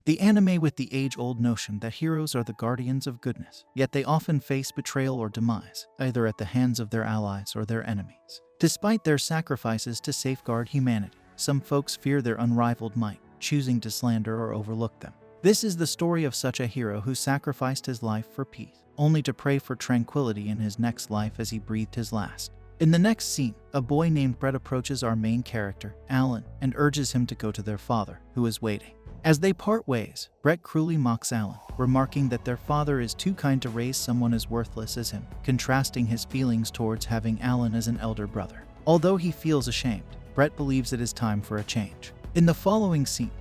The anime with the age-old notion that heroes are the guardians of goodness, yet they often face betrayal or demise, either at the hands of their allies or their enemies. Despite their sacrifices to safeguard humanity, some folks fear their unrivaled might, choosing to slander or overlook them. This is the story of such a hero who sacrificed his life for peace, only to pray for tranquility in his next life as he breathed his last. In the next scene, a boy named Brett approaches our main character, Alan, and urges him to go to their father, who is waiting. As they part ways, Brett cruelly mocks Alan, remarking that their father is too kind to raise someone as worthless as him, contrasting his feelings towards having Alan as an elder brother. Although he feels ashamed, Brett believes it is time for a change. In the following scene,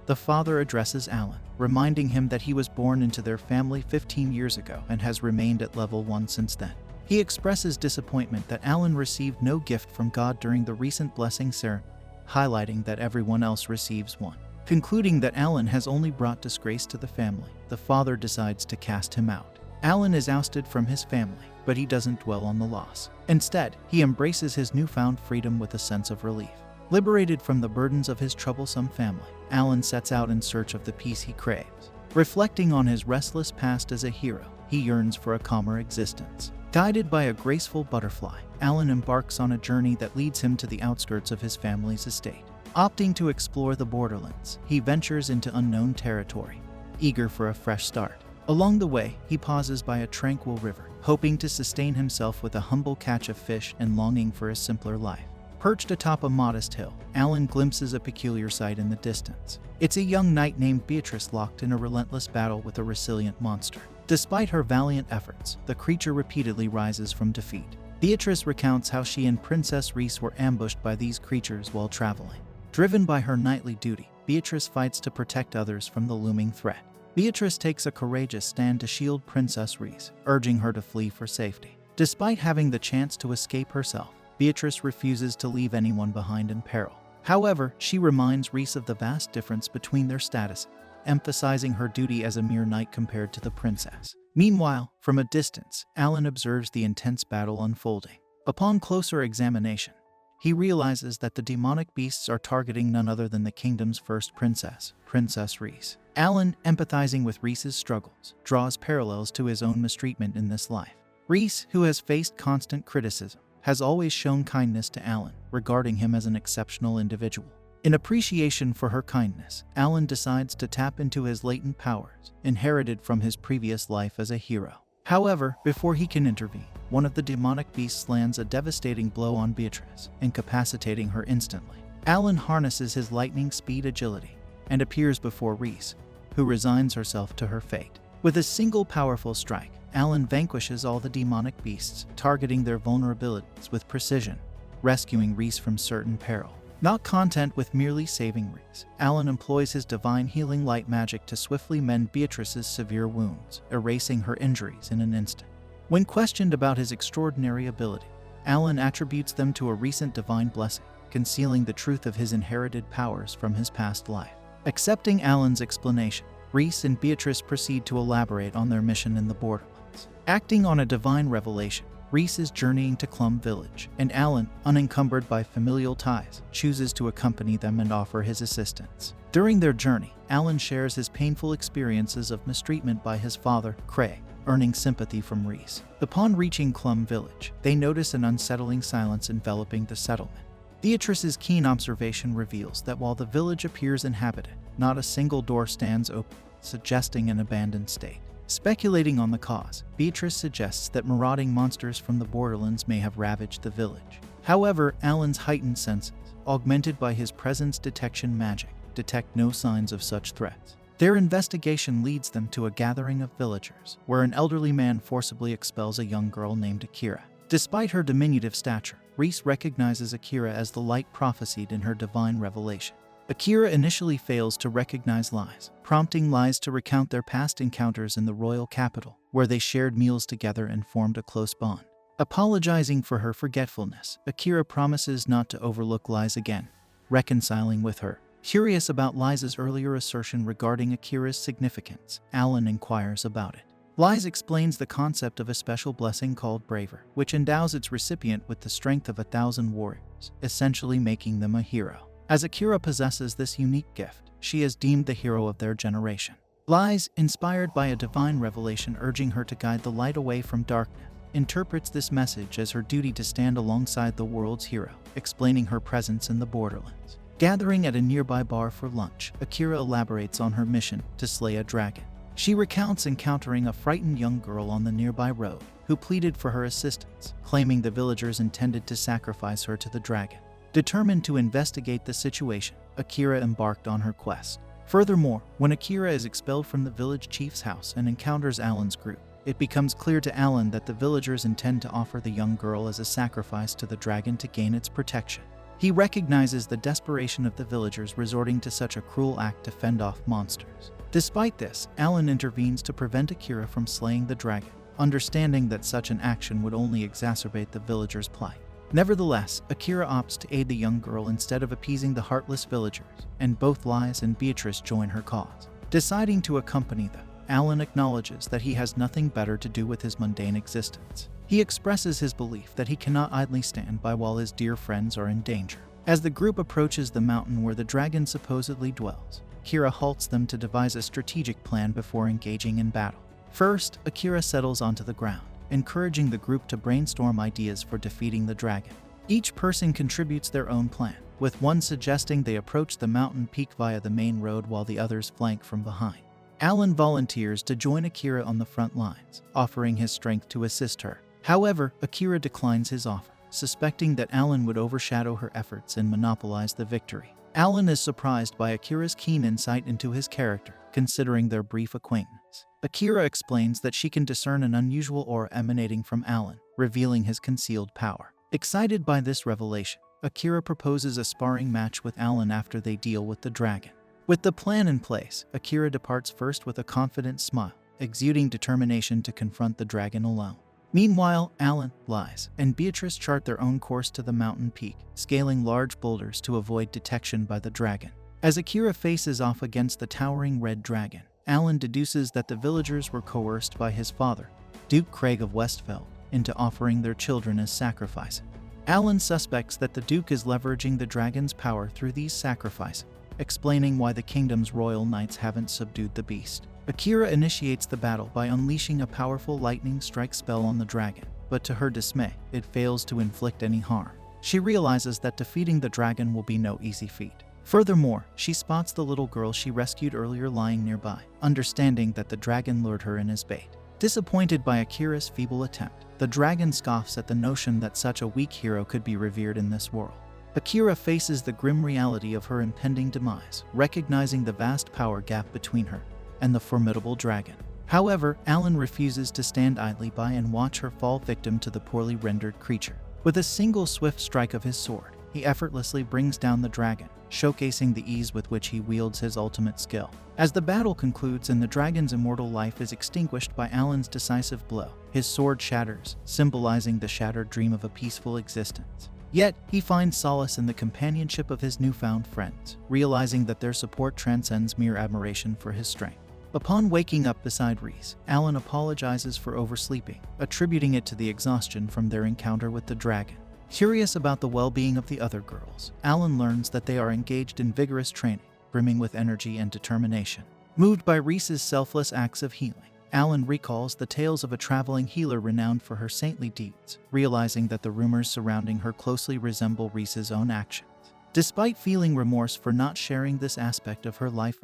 the father addresses Alan, reminding him that he was born into their family 15 years ago and has remained at level 1 since then. He expresses disappointment that Alan received no gift from God during the recent blessing ceremony, highlighting that everyone else receives one. Concluding that Alan has only brought disgrace to the family, the father decides to cast him out. Alan is ousted from his family, but he doesn't dwell on the loss. Instead, he embraces his newfound freedom with a sense of relief. Liberated from the burdens of his troublesome family, Alan sets out in search of the peace he craves. Reflecting on his restless past as a hero, he yearns for a calmer existence. Guided by a graceful butterfly, Alan embarks on a journey that leads him to the outskirts of his family's estate. Opting to explore the borderlands, he ventures into unknown territory, eager for a fresh start. Along the way, he pauses by a tranquil river, hoping to sustain himself with a humble catch of fish and longing for a simpler life. Perched atop a modest hill, Alan glimpses a peculiar sight in the distance. It's a young knight named Beatrice locked in a relentless battle with a resilient monster. Despite her valiant efforts, the creature repeatedly rises from defeat. Beatrice recounts how she and Princess Reese were ambushed by these creatures while traveling. Driven by her knightly duty, Beatrice fights to protect others from the looming threat. Beatrice takes a courageous stand to shield Princess Reese, urging her to flee for safety. Despite having the chance to escape herself, Beatrice refuses to leave anyone behind in peril. However, she reminds Reese of the vast difference between their status, emphasizing her duty as a mere knight compared to the princess. Meanwhile, from a distance, Alan observes the intense battle unfolding. Upon closer examination, he realizes that the demonic beasts are targeting none other than the kingdom's first princess, Princess Reese. Alan, empathizing with Reese's struggles, draws parallels to his own mistreatment in this life. Reese, who has faced constant criticism, has always shown kindness to Alan, regarding him as an exceptional individual. In appreciation for her kindness, Alan decides to tap into his latent powers, inherited from his previous life as a hero. However, before he can intervene, one of the demonic beasts lands a devastating blow on Beatrice, incapacitating her instantly. Alan harnesses his lightning speed agility and appears before Reese, who resigns herself to her fate. With a single powerful strike, Alan vanquishes all the demonic beasts, targeting their vulnerabilities with precision, rescuing Reese from certain peril. Not content with merely saving Reese, Alan employs his divine healing light magic to swiftly mend Beatrice's severe wounds, erasing her injuries in an instant. When questioned about his extraordinary ability, Alan attributes them to a recent divine blessing, concealing the truth of his inherited powers from his past life. Accepting Alan's explanation, Reese and Beatrice proceed to elaborate on their mission in the borderlands. Acting on a divine revelation, Reese is journeying to Clum Village, and Alan, unencumbered by familial ties, chooses to accompany them and offer his assistance. During their journey, Alan shares his painful experiences of mistreatment by his father, Craig, earning sympathy from Reese. Upon reaching Clum Village, they notice an unsettling silence enveloping the settlement. Beatrice's keen observation reveals that while the village appears inhabited, not a single door stands open, suggesting an abandoned state. Speculating on the cause, Beatrice suggests that marauding monsters from the borderlands may have ravaged the village. However, Alan's heightened senses, augmented by his presence detection magic, detect no signs of such threats. Their investigation leads them to a gathering of villagers, where an elderly man forcibly expels a young girl named Akira. Despite her diminutive stature, Reese recognizes Akira as the light prophesied in her divine revelation. Akira initially fails to recognize Lies, prompting Lies to recount their past encounters in the royal capital, where they shared meals together and formed a close bond. Apologizing for her forgetfulness, Akira promises not to overlook Lies again, reconciling with her. Curious about Lies' earlier assertion regarding Akira's significance, Alan inquires about it. Lies explains the concept of a special blessing called Braver, which endows its recipient with the strength of 1,000 warriors, essentially making them a hero. As Akira possesses this unique gift, she is deemed the hero of their generation. Lies, inspired by a divine revelation urging her to guide the light away from darkness, interprets this message as her duty to stand alongside the world's hero, explaining her presence in the borderlands. Gathering at a nearby bar for lunch, Akira elaborates on her mission to slay a dragon. She recounts encountering a frightened young girl on the nearby road who pleaded for her assistance, claiming the villagers intended to sacrifice her to the dragon. Determined to investigate the situation, Akira embarked on her quest. Furthermore, when Akira is expelled from the village chief's house and encounters Alan's group, it becomes clear to Alan that the villagers intend to offer the young girl as a sacrifice to the dragon to gain its protection. He recognizes the desperation of the villagers resorting to such a cruel act to fend off monsters. Despite this, Alan intervenes to prevent Akira from slaying the dragon, understanding that such an action would only exacerbate the villagers' plight. Nevertheless, Akira opts to aid the young girl instead of appeasing the heartless villagers, and both Lies and Beatrice join her cause. Deciding to accompany them, Alan acknowledges that he has nothing better to do with his mundane existence. He expresses his belief that he cannot idly stand by while his dear friends are in danger. As the group approaches the mountain where the dragon supposedly dwells, Akira halts them to devise a strategic plan before engaging in battle. First, Akira settles onto the ground, encouraging the group to brainstorm ideas for defeating the dragon. Each person contributes their own plan, with one suggesting they approach the mountain peak via the main road while the others flank from behind. Alan volunteers to join Akira on the front lines, offering his strength to assist her. However, Akira declines his offer, suspecting that Alan would overshadow her efforts and monopolize the victory. Alan is surprised by Akira's keen insight into his character, considering their brief acquaintance. Akira explains that she can discern an unusual aura emanating from Alan, revealing his concealed power. Excited by this revelation, Akira proposes a sparring match with Alan after they deal with the dragon. With the plan in place, Akira departs first with a confident smile, exuding determination to confront the dragon alone. Meanwhile, Alan, Lies, and Beatrice chart their own course to the mountain peak, scaling large boulders to avoid detection by the dragon. As Akira faces off against the towering red dragon, Alan deduces that the villagers were coerced by his father, Duke Craig of Westfeld, into offering their children as sacrifices. Alan suspects that the Duke is leveraging the dragon's power through these sacrifices, explaining why the kingdom's royal knights haven't subdued the beast. Akira initiates the battle by unleashing a powerful lightning strike spell on the dragon, but to her dismay, it fails to inflict any harm. She realizes that defeating the dragon will be no easy feat. Furthermore, she spots the little girl she rescued earlier lying nearby, understanding that the dragon lured her in as bait. Disappointed by Akira's feeble attempt, the dragon scoffs at the notion that such a weak hero could be revered in this world. Akira faces the grim reality of her impending demise, recognizing the vast power gap between her and the formidable dragon. However, Alan refuses to stand idly by and watch her fall victim to the poorly rendered creature. With a single swift strike of his sword, he effortlessly brings down the dragon, showcasing the ease with which he wields his ultimate skill. As the battle concludes and the dragon's immortal life is extinguished by Alan's decisive blow, his sword shatters, symbolizing the shattered dream of a peaceful existence. Yet, he finds solace in the companionship of his newfound friends, realizing that their support transcends mere admiration for his strength. Upon waking up beside Reese, Alan apologizes for oversleeping, attributing it to the exhaustion from their encounter with the dragon. Curious about the well-being of the other girls, Alan learns that they are engaged in vigorous training, brimming with energy and determination. Moved by Reese's selfless acts of healing, Alan recalls the tales of a traveling healer renowned for her saintly deeds, realizing that the rumors surrounding her closely resemble Reese's own actions. Despite feeling remorse for not sharing this aspect of her life,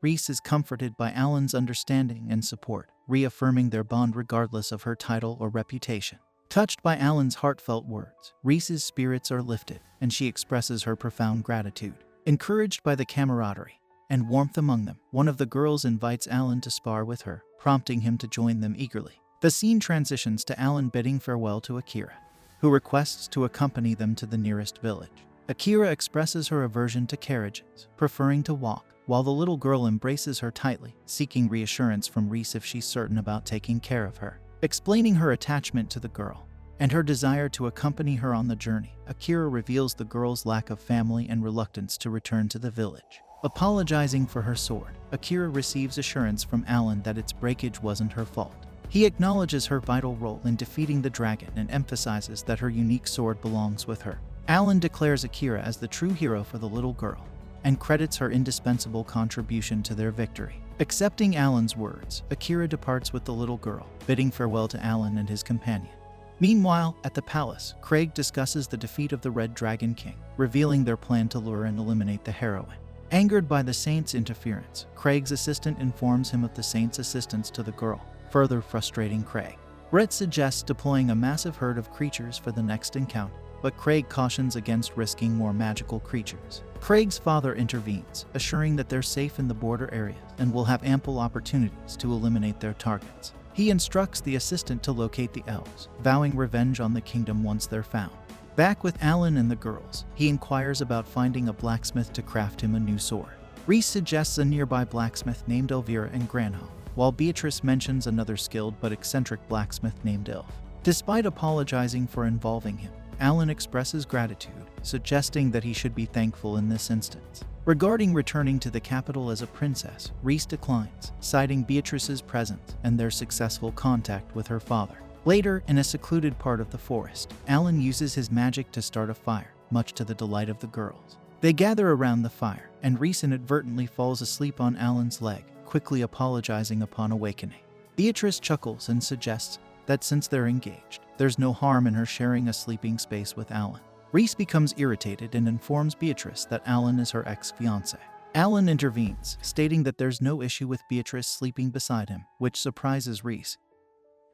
Reese is comforted by Alan's understanding and support, reaffirming their bond regardless of her title or reputation. Touched by Alan's heartfelt words, Reese's spirits are lifted, and she expresses her profound gratitude. Encouraged by the camaraderie and warmth among them, one of the girls invites Alan to spar with her, prompting him to join them eagerly. The scene transitions to Alan bidding farewell to Akira, who requests to accompany them to the nearest village. Akira expresses her aversion to carriages, preferring to walk, while the little girl embraces her tightly, seeking reassurance from Reese if she's certain about taking care of her. Explaining her attachment to the girl and her desire to accompany her on the journey, Akira reveals the girl's lack of family and reluctance to return to the village. Apologizing for her sword, Akira receives assurance from Alan that its breakage wasn't her fault. He acknowledges her vital role in defeating the dragon and emphasizes that her unique sword belongs with her. Alan declares Akira as the true hero for the little girl, and credits her indispensable contribution to their victory. Accepting Alan's words, Akira departs with the little girl, bidding farewell to Alan and his companion. Meanwhile, at the palace, Craig discusses the defeat of the Red Dragon King, revealing their plan to lure and eliminate the heroine. Angered by the Saint's interference, Craig's assistant informs him of the Saint's assistance to the girl, further frustrating Craig. Brett suggests deploying a massive herd of creatures for the next encounter, but Craig cautions against risking more magical creatures. Craig's father intervenes, assuring that they're safe in the border areas and will have ample opportunities to eliminate their targets. He instructs the assistant to locate the elves, vowing revenge on the kingdom once they're found. Back with Alan and the girls, he inquires about finding a blacksmith to craft him a new sword. Reese suggests a nearby blacksmith named Elvira in Granholm, while Beatrice mentions another skilled but eccentric blacksmith named Ilf. Despite apologizing for involving him, Alan expresses gratitude, suggesting that he should be thankful in this instance. Regarding returning to the capital as a princess, Reese declines, citing Beatrice's presence and their successful contact with her father. Later, in a secluded part of the forest, Alan uses his magic to start a fire, much to the delight of the girls. They gather around the fire, and Reese inadvertently falls asleep on Alan's leg, quickly apologizing upon awakening. Beatrice chuckles and suggests that since they're engaged, there's no harm in her sharing a sleeping space with Alan. Reese becomes irritated and informs Beatrice that Alan is her ex-fiancé. Alan intervenes, stating that there's no issue with Beatrice sleeping beside him, which surprises Reese,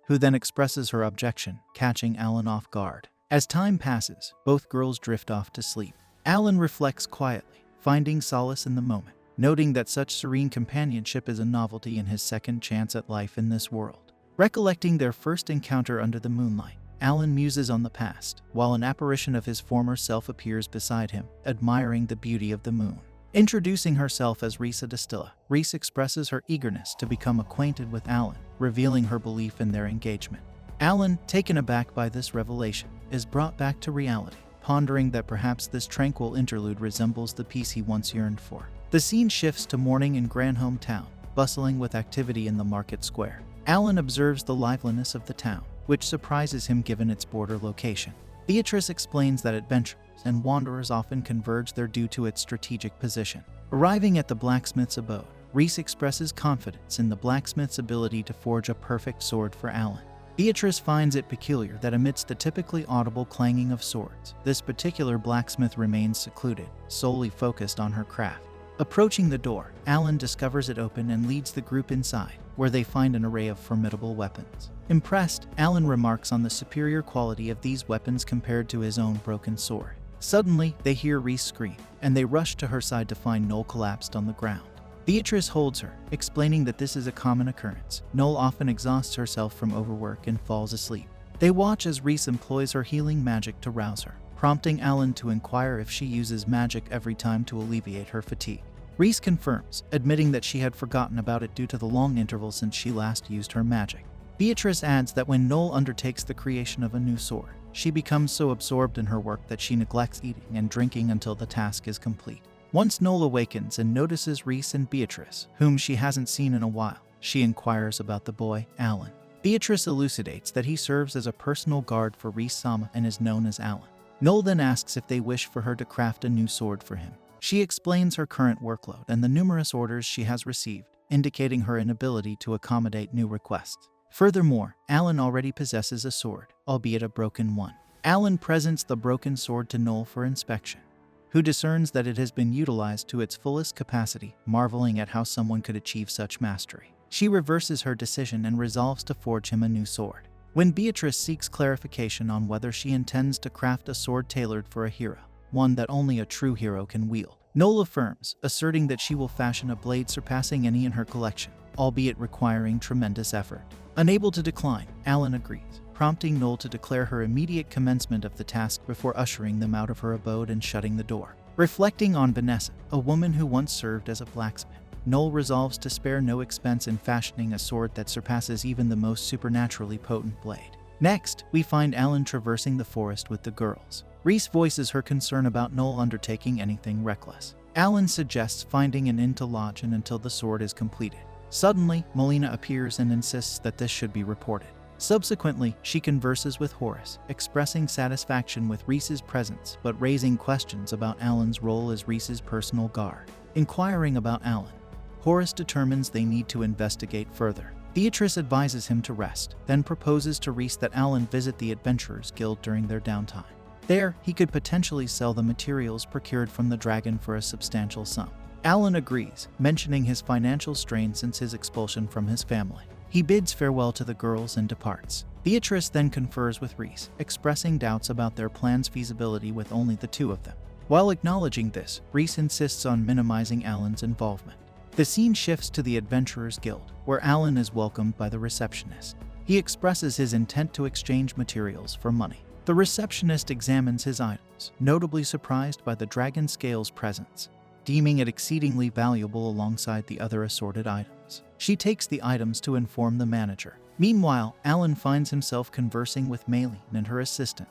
who then expresses her objection, catching Alan off guard. As time passes, both girls drift off to sleep. Alan reflects quietly, finding solace in the moment, noting that such serene companionship is a novelty in his second chance at life in this world. Recollecting their first encounter under the moonlight, Alan muses on the past, while an apparition of his former self appears beside him, admiring the beauty of the moon. Introducing herself as Risa Distilla, Reese expresses her eagerness to become acquainted with Alan, revealing her belief in their engagement. Alan, taken aback by this revelation, is brought back to reality, pondering that perhaps this tranquil interlude resembles the peace he once yearned for. The scene shifts to morning in Granholm town, bustling with activity in the market square. Alan observes the liveliness of the town, which surprises him given its border location. Beatrice explains that adventurers and wanderers often converge there due to its strategic position. Arriving at the blacksmith's abode, Reese expresses confidence in the blacksmith's ability to forge a perfect sword for Alan. Beatrice finds it peculiar that amidst the typically audible clanging of swords, this particular blacksmith remains secluded, solely focused on her craft. Approaching the door, Alan discovers it open and leads the group inside, where they find an array of formidable weapons. Impressed, Alan remarks on the superior quality of these weapons compared to his own broken sword. Suddenly, they hear Reese scream, and they rush to her side to find Noel collapsed on the ground. Beatrice holds her, explaining that this is a common occurrence. Noel often exhausts herself from overwork and falls asleep. They watch as Reese employs her healing magic to rouse her, prompting Alan to inquire if she uses magic every time to alleviate her fatigue. Reese confirms, admitting that she had forgotten about it due to the long interval since she last used her magic. Beatrice adds that when Noel undertakes the creation of a new sword, she becomes so absorbed in her work that she neglects eating and drinking until the task is complete. Once Noel awakens and notices Reese and Beatrice, whom she hasn't seen in a while, she inquires about the boy, Alan. Beatrice elucidates that he serves as a personal guard for Reese-sama and is known as Alan. Noel then asks if they wish for her to craft a new sword for him. She explains her current workload and the numerous orders she has received, indicating her inability to accommodate new requests. Furthermore, Alan already possesses a sword, albeit a broken one. Alan presents the broken sword to Noel for inspection, who discerns that it has been utilized to its fullest capacity, marveling at how someone could achieve such mastery. She reverses her decision and resolves to forge him a new sword. When Beatrice seeks clarification on whether she intends to craft a sword tailored for a hero, one that only a true hero can wield, Noel affirms, asserting that she will fashion a blade surpassing any in her collection, albeit requiring tremendous effort. Unable to decline, Alan agrees, prompting Noel to declare her immediate commencement of the task before ushering them out of her abode and shutting the door. Reflecting on Banished, a woman who once served as a blacksmith, Noel resolves to spare no expense in fashioning a sword that surpasses even the most supernaturally potent blade. Next, we find Alan traversing the forest with the girls. Reese voices her concern about Noel undertaking anything reckless. Alan suggests finding an inn to lodge in until the sword is completed. Suddenly, Melina appears and insists that this should be reported. Subsequently, she converses with Horace, expressing satisfaction with Rhys's presence but raising questions about Alan's role as Rhys's personal guard. Inquiring about Alan, Horace determines they need to investigate further. Beatrice advises him to rest, then proposes to Rhys that Alan visit the Adventurers Guild during their downtime. There, he could potentially sell the materials procured from the dragon for a substantial sum. Alan agrees, mentioning his financial strain since his expulsion from his family. He bids farewell to the girls and departs. Beatrice then confers with Rhys, expressing doubts about their plan's feasibility with only the two of them. While acknowledging this, Rhys insists on minimizing Alan's involvement. The scene shifts to the Adventurers Guild, where Alan is welcomed by the receptionist. He expresses his intent to exchange materials for money. The receptionist examines his items, notably surprised by the dragon scale's presence, deeming it exceedingly valuable alongside the other assorted items. She takes the items to inform the manager. Meanwhile, Alan finds himself conversing with Maylene and her assistant,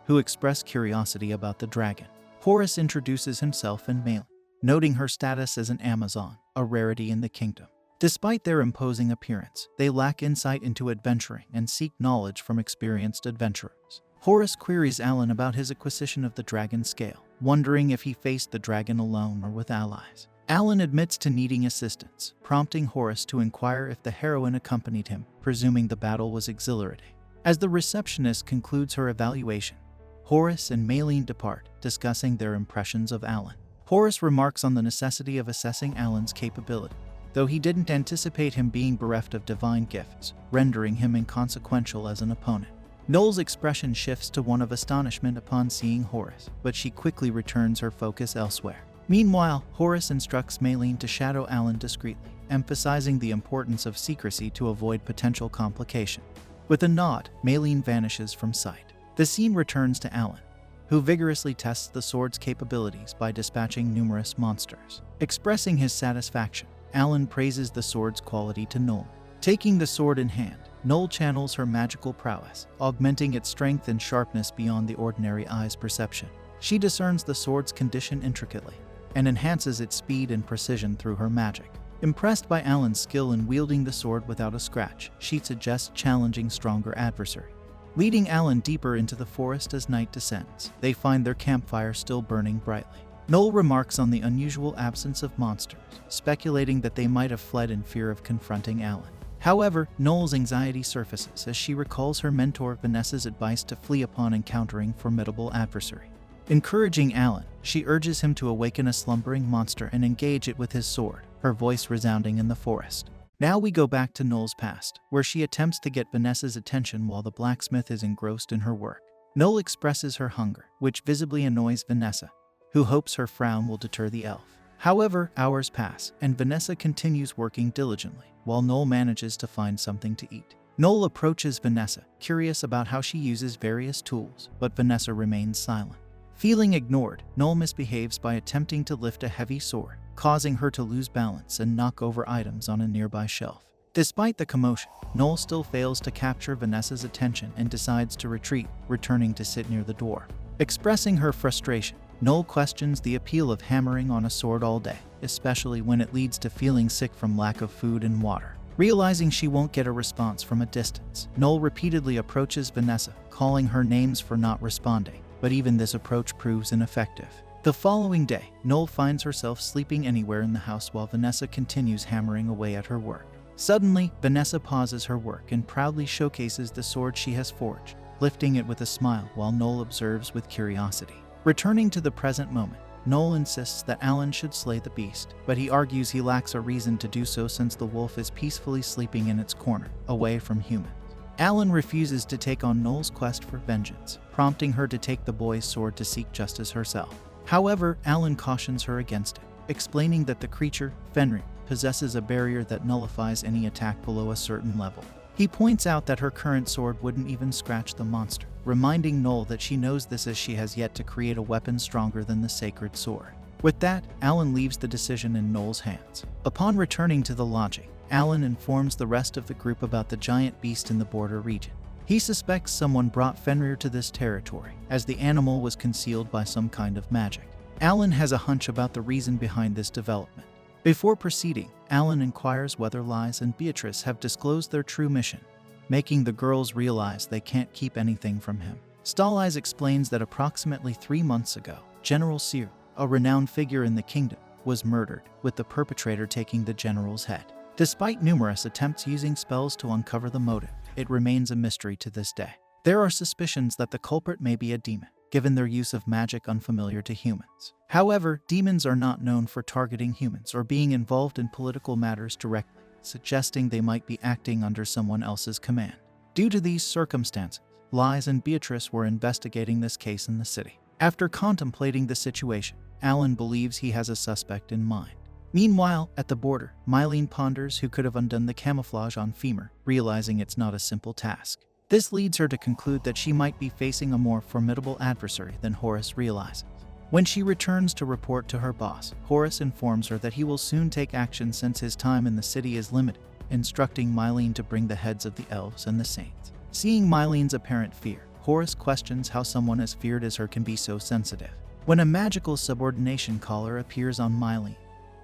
who express curiosity about the dragon. Horace introduces himself and Maylene, noting her status as an Amazon, a rarity in the kingdom. Despite their imposing appearance, they lack insight into adventuring and seek knowledge from experienced adventurers. Horace queries Alan about his acquisition of the dragon scale, wondering if he faced the dragon alone or with allies. Alan admits to needing assistance, prompting Horace to inquire if the heroine accompanied him, presuming the battle was exhilarating. As the receptionist concludes her evaluation, Horace and Maylene depart, discussing their impressions of Alan. Horace remarks on the necessity of assessing Alan's capability, though he didn't anticipate him being bereft of divine gifts, rendering him inconsequential as an opponent. Noel's expression shifts to one of astonishment upon seeing Horace, but she quickly returns her focus elsewhere. Meanwhile, Horace instructs Maylene to shadow Alan discreetly, emphasizing the importance of secrecy to avoid potential complication. With a nod, Maylene vanishes from sight. The scene returns to Alan, who vigorously tests the sword's capabilities by dispatching numerous monsters. Expressing his satisfaction, Alan praises the sword's quality to Noel. Taking the sword in hand, Noel channels her magical prowess, augmenting its strength and sharpness beyond the ordinary eye's perception. She discerns the sword's condition intricately, and enhances its speed and precision through her magic. Impressed by Alan's skill in wielding the sword without a scratch, she suggests challenging stronger adversary. Leading Alan deeper into the forest as night descends, they find their campfire still burning brightly. Noel remarks on the unusual absence of monsters, speculating that they might have fled in fear of confronting Alan. However, Noel's anxiety surfaces as she recalls her mentor Vanessa's advice to flee upon encountering formidable adversary. Encouraging Alan, she urges him to awaken a slumbering monster and engage it with his sword, her voice resounding in the forest. Now we go back to Noel's past, where she attempts to get Vanessa's attention while the blacksmith is engrossed in her work. Noel expresses her hunger, which visibly annoys Vanessa, who hopes her frown will deter the elf. However, hours pass, and Vanessa continues working diligently, while Noel manages to find something to eat. Noel approaches Vanessa, curious about how she uses various tools, but Vanessa remains silent. Feeling ignored, Noel misbehaves by attempting to lift a heavy sword, causing her to lose balance and knock over items on a nearby shelf. Despite the commotion, Noel still fails to capture Vanessa's attention and decides to retreat, returning to sit near the door. Expressing her frustration, Noel questions the appeal of hammering on a sword all day, especially when it leads to feeling sick from lack of food and water. Realizing she won't get a response from a distance, Noel repeatedly approaches Vanessa, calling her names for not responding, but even this approach proves ineffective. The following day, Noel finds herself sleeping anywhere in the house while Vanessa continues hammering away at her work. Suddenly, Vanessa pauses her work and proudly showcases the sword she has forged, lifting it with a smile while Noel observes with curiosity. Returning to the present moment, Noel insists that Alan should slay the beast, but he argues he lacks a reason to do so since the wolf is peacefully sleeping in its corner, away from humans. Alan refuses to take on Noel's quest for vengeance, prompting her to take the boy's sword to seek justice herself. However, Alan cautions her against it, explaining that the creature, Fenrir, possesses a barrier that nullifies any attack below a certain level. He points out that her current sword wouldn't even scratch the monster, reminding Noel that she knows this as she has yet to create a weapon stronger than the sacred sword. With that, Alan leaves the decision in Noel's hands. Upon returning to the lodging, Alan informs the rest of the group about the giant beast in the border region. He suspects someone brought Fenrir to this territory, as the animal was concealed by some kind of magic. Alan has a hunch about the reason behind this development. Before proceeding, Alan inquires whether Lies and Beatrice have disclosed their true mission, making the girls realize they can't keep anything from him. Stalleyes explains that approximately 3 months ago, General Sear, a renowned figure in the kingdom, was murdered, with the perpetrator taking the general's head. Despite numerous attempts using spells to uncover the motive, it remains a mystery to this day. There are suspicions that the culprit may be a demon, given their use of magic unfamiliar to humans. However, demons are not known for targeting humans or being involved in political matters directly, suggesting they might be acting under someone else's command. Due to these circumstances, Lies and Beatrice were investigating this case in the city. After contemplating the situation, Alan believes he has a suspect in mind. Meanwhile, at the border, Mylene ponders who could have undone the camouflage on Femur, realizing it's not a simple task. This leads her to conclude that she might be facing a more formidable adversary than Horace realizes. When she returns to report to her boss, Horace informs her that he will soon take action since his time in the city is limited, instructing Mylene to bring the heads of the elves and the saints. Seeing Mylene's apparent fear, Horace questions how someone as feared as her can be so sensitive. When a magical subordination collar appears on Mylene,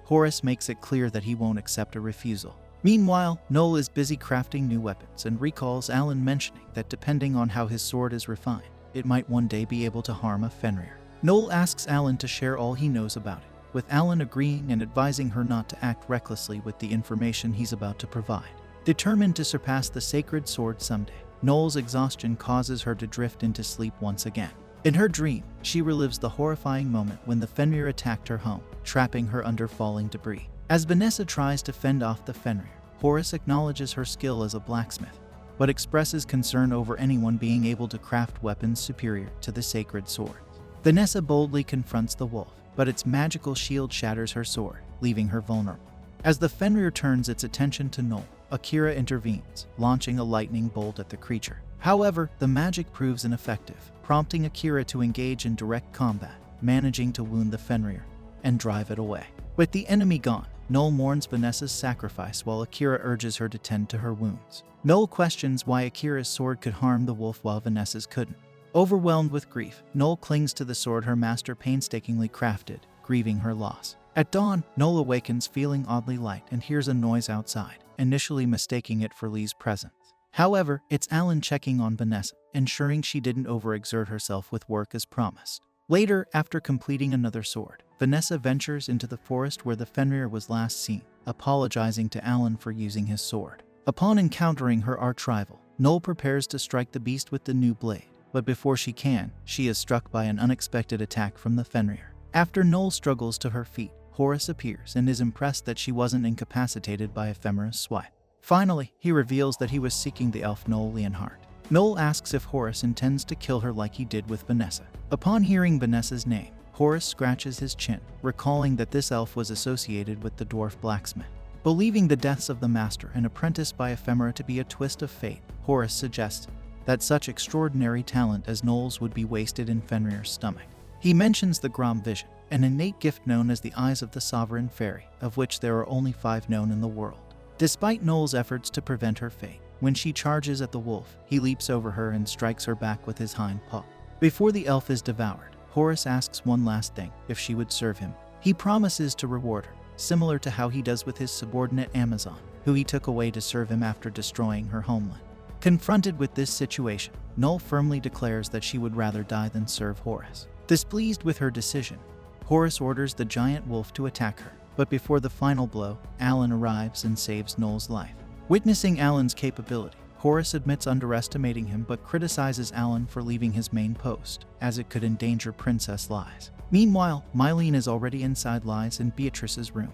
Horace makes it clear that he won't accept a refusal. Meanwhile, Noel is busy crafting new weapons and recalls Alan mentioning that depending on how his sword is refined, it might one day be able to harm a Fenrir. Noel asks Alan to share all he knows about it, with Alan agreeing and advising her not to act recklessly with the information he's about to provide. Determined to surpass the sacred sword someday, Noel's exhaustion causes her to drift into sleep once again. In her dream, she relives the horrifying moment when the Fenrir attacked her home, trapping her under falling debris. As Vanessa tries to fend off the Fenrir, Horace acknowledges her skill as a blacksmith, but expresses concern over anyone being able to craft weapons superior to the sacred sword. Vanessa boldly confronts the wolf, but its magical shield shatters her sword, leaving her vulnerable. As the Fenrir turns its attention to Noel, Akira intervenes, launching a lightning bolt at the creature. However, the magic proves ineffective, prompting Akira to engage in direct combat, managing to wound the Fenrir and drive it away. With the enemy gone, Noel mourns Vanessa's sacrifice while Akira urges her to tend to her wounds. Noel questions why Akira's sword could harm the wolf while Vanessa's couldn't. Overwhelmed with grief, Noel clings to the sword her master painstakingly crafted, grieving her loss. At dawn, Noel awakens feeling oddly light and hears a noise outside, initially mistaking it for Lee's presence. However, it's Alan checking on Vanessa, ensuring she didn't overexert herself with work as promised. Later, after completing another sword, Vanessa ventures into the forest where the Fenrir was last seen, apologizing to Alan for using his sword. Upon encountering her arch-rival, Noel prepares to strike the beast with the new blade, but before she can, she is struck by an unexpected attack from the Fenrir. After Noel struggles to her feet, Horace appears and is impressed that she wasn't incapacitated by Ephemera's swipe. Finally, he reveals that he was seeking the elf Noel Leonhardt. Noel asks if Horace intends to kill her like he did with Vanessa. Upon hearing Vanessa's name, Horace scratches his chin, recalling that this elf was associated with the dwarf blacksmith. Believing the deaths of the master and apprentice by Ephemera to be a twist of fate, Horace suggests that such extraordinary talent as Noel's would be wasted in Fenrir's stomach. He mentions the Grom Vision, an innate gift known as the Eyes of the Sovereign Fairy, of which there are only 5 known in the world. Despite Noel's efforts to prevent her fate, when she charges at the wolf, he leaps over her and strikes her back with his hind paw. Before the elf is devoured, Horace asks one last thing, if she would serve him. He promises to reward her, similar to how he does with his subordinate Amazon, who he took away to serve him after destroying her homeland. Confronted with this situation, Noel firmly declares that she would rather die than serve Horace. Displeased with her decision, Horace orders the giant wolf to attack her, but before the final blow, Alan arrives and saves Noel's life. Witnessing Alan's capability, Horace admits underestimating him but criticizes Alan for leaving his main post, as it could endanger Princess Lies. Meanwhile, Mylene is already inside Lies and Beatrice's room.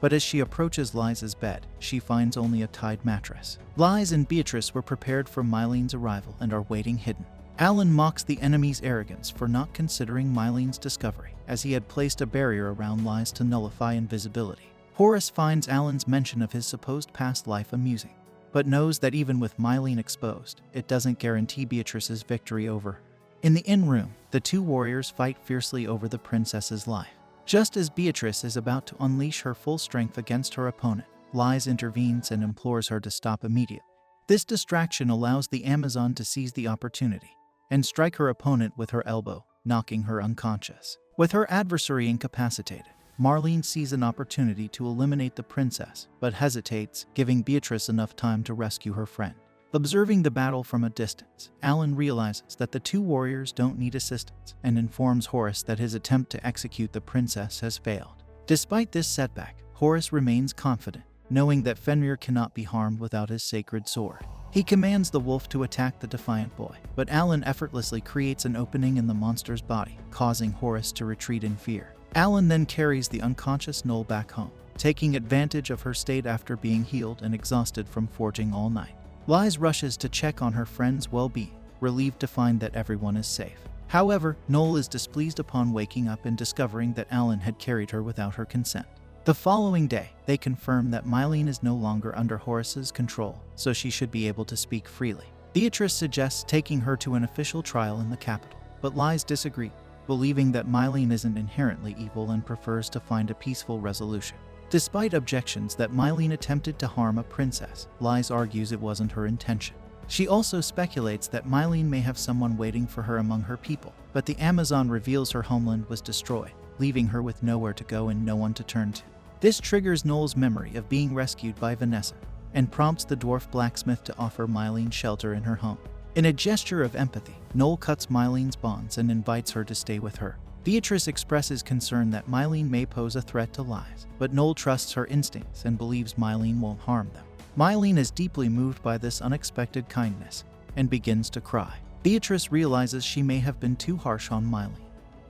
But as she approaches Liza's bed, she finds only a tied mattress. Lies and Beatrice were prepared for Mylene's arrival and are waiting hidden. Alan mocks the enemy's arrogance for not considering Mylene's discovery, as he had placed a barrier around Lies to nullify invisibility. Horace finds Alan's mention of his supposed past life amusing, but knows that even with Mylene exposed, it doesn't guarantee Beatrice's victory over her. In the inn room, the two warriors fight fiercely over the princess's life. Just as Beatrice is about to unleash her full strength against her opponent, Lies intervenes and implores her to stop immediately. This distraction allows the Amazon to seize the opportunity and strike her opponent with her elbow, knocking her unconscious. With her adversary incapacitated, Marlene sees an opportunity to eliminate the princess, but hesitates, giving Beatrice enough time to rescue her friend. Observing the battle from a distance, Alan realizes that the two warriors don't need assistance and informs Horace that his attempt to execute the princess has failed. Despite this setback, Horace remains confident, knowing that Fenrir cannot be harmed without his sacred sword. He commands the wolf to attack the defiant boy, but Alan effortlessly creates an opening in the monster's body, causing Horace to retreat in fear. Alan then carries the unconscious Noel back home, taking advantage of her state after being healed and exhausted from forging all night. Liz rushes to check on her friend's well-being, relieved to find that everyone is safe. However, Noel is displeased upon waking up and discovering that Alan had carried her without her consent. The following day, they confirm that Mylene is no longer under Horace's control, so she should be able to speak freely. Beatrice suggests taking her to an official trial in the capital, but Liz disagrees, believing that Mylene isn't inherently evil and prefers to find a peaceful resolution. Despite objections that Mylene attempted to harm a princess, Liz argues it wasn't her intention. She also speculates that Mylene may have someone waiting for her among her people, but the Amazon reveals her homeland was destroyed, leaving her with nowhere to go and no one to turn to. This triggers Noel's memory of being rescued by Vanessa, and prompts the dwarf blacksmith to offer Mylene shelter in her home. In a gesture of empathy, Noel cuts Mylene's bonds and invites her to stay with her. Beatrice expresses concern that Mylene may pose a threat to Liz, but Noel trusts her instincts and believes Mylene won't harm them. Mylene is deeply moved by this unexpected kindness and begins to cry. Beatrice realizes she may have been too harsh on Mylene,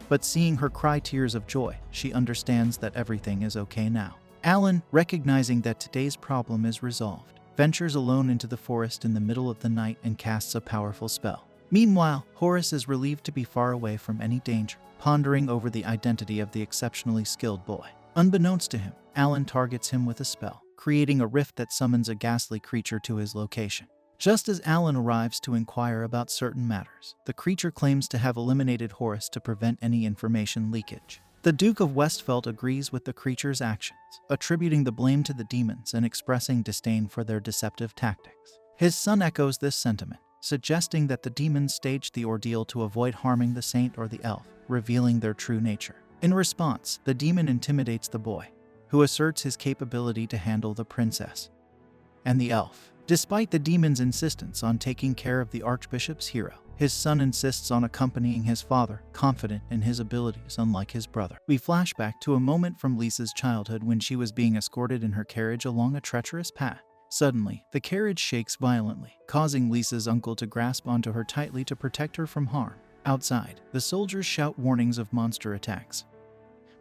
but seeing her cry tears of joy, she understands that everything is okay now. Alan, recognizing that today's problem is resolved, ventures alone into the forest in the middle of the night and casts a powerful spell. Meanwhile, Horace is relieved to be far away from any danger, pondering over the identity of the exceptionally skilled boy. Unbeknownst to him, Alan targets him with a spell, creating a rift that summons a ghastly creature to his location. Just as Alan arrives to inquire about certain matters, the creature claims to have eliminated Horace to prevent any information leakage. The Duke of Westfeld agrees with the creature's actions, attributing the blame to the demons and expressing disdain for their deceptive tactics. His son echoes this sentiment, suggesting that the demons staged the ordeal to avoid harming the saint or the elf, revealing their true nature. In response, the demon intimidates the boy, who asserts his capability to handle the princess and the elf. Despite the demon's insistence on taking care of the archbishop's hero, his son insists on accompanying his father, confident in his abilities unlike his brother. We flash back to a moment from Lisa's childhood when she was being escorted in her carriage along a treacherous path. Suddenly, the carriage shakes violently, causing Lisa's uncle to grasp onto her tightly to protect her from harm. Outside, the soldiers shout warnings of monster attacks,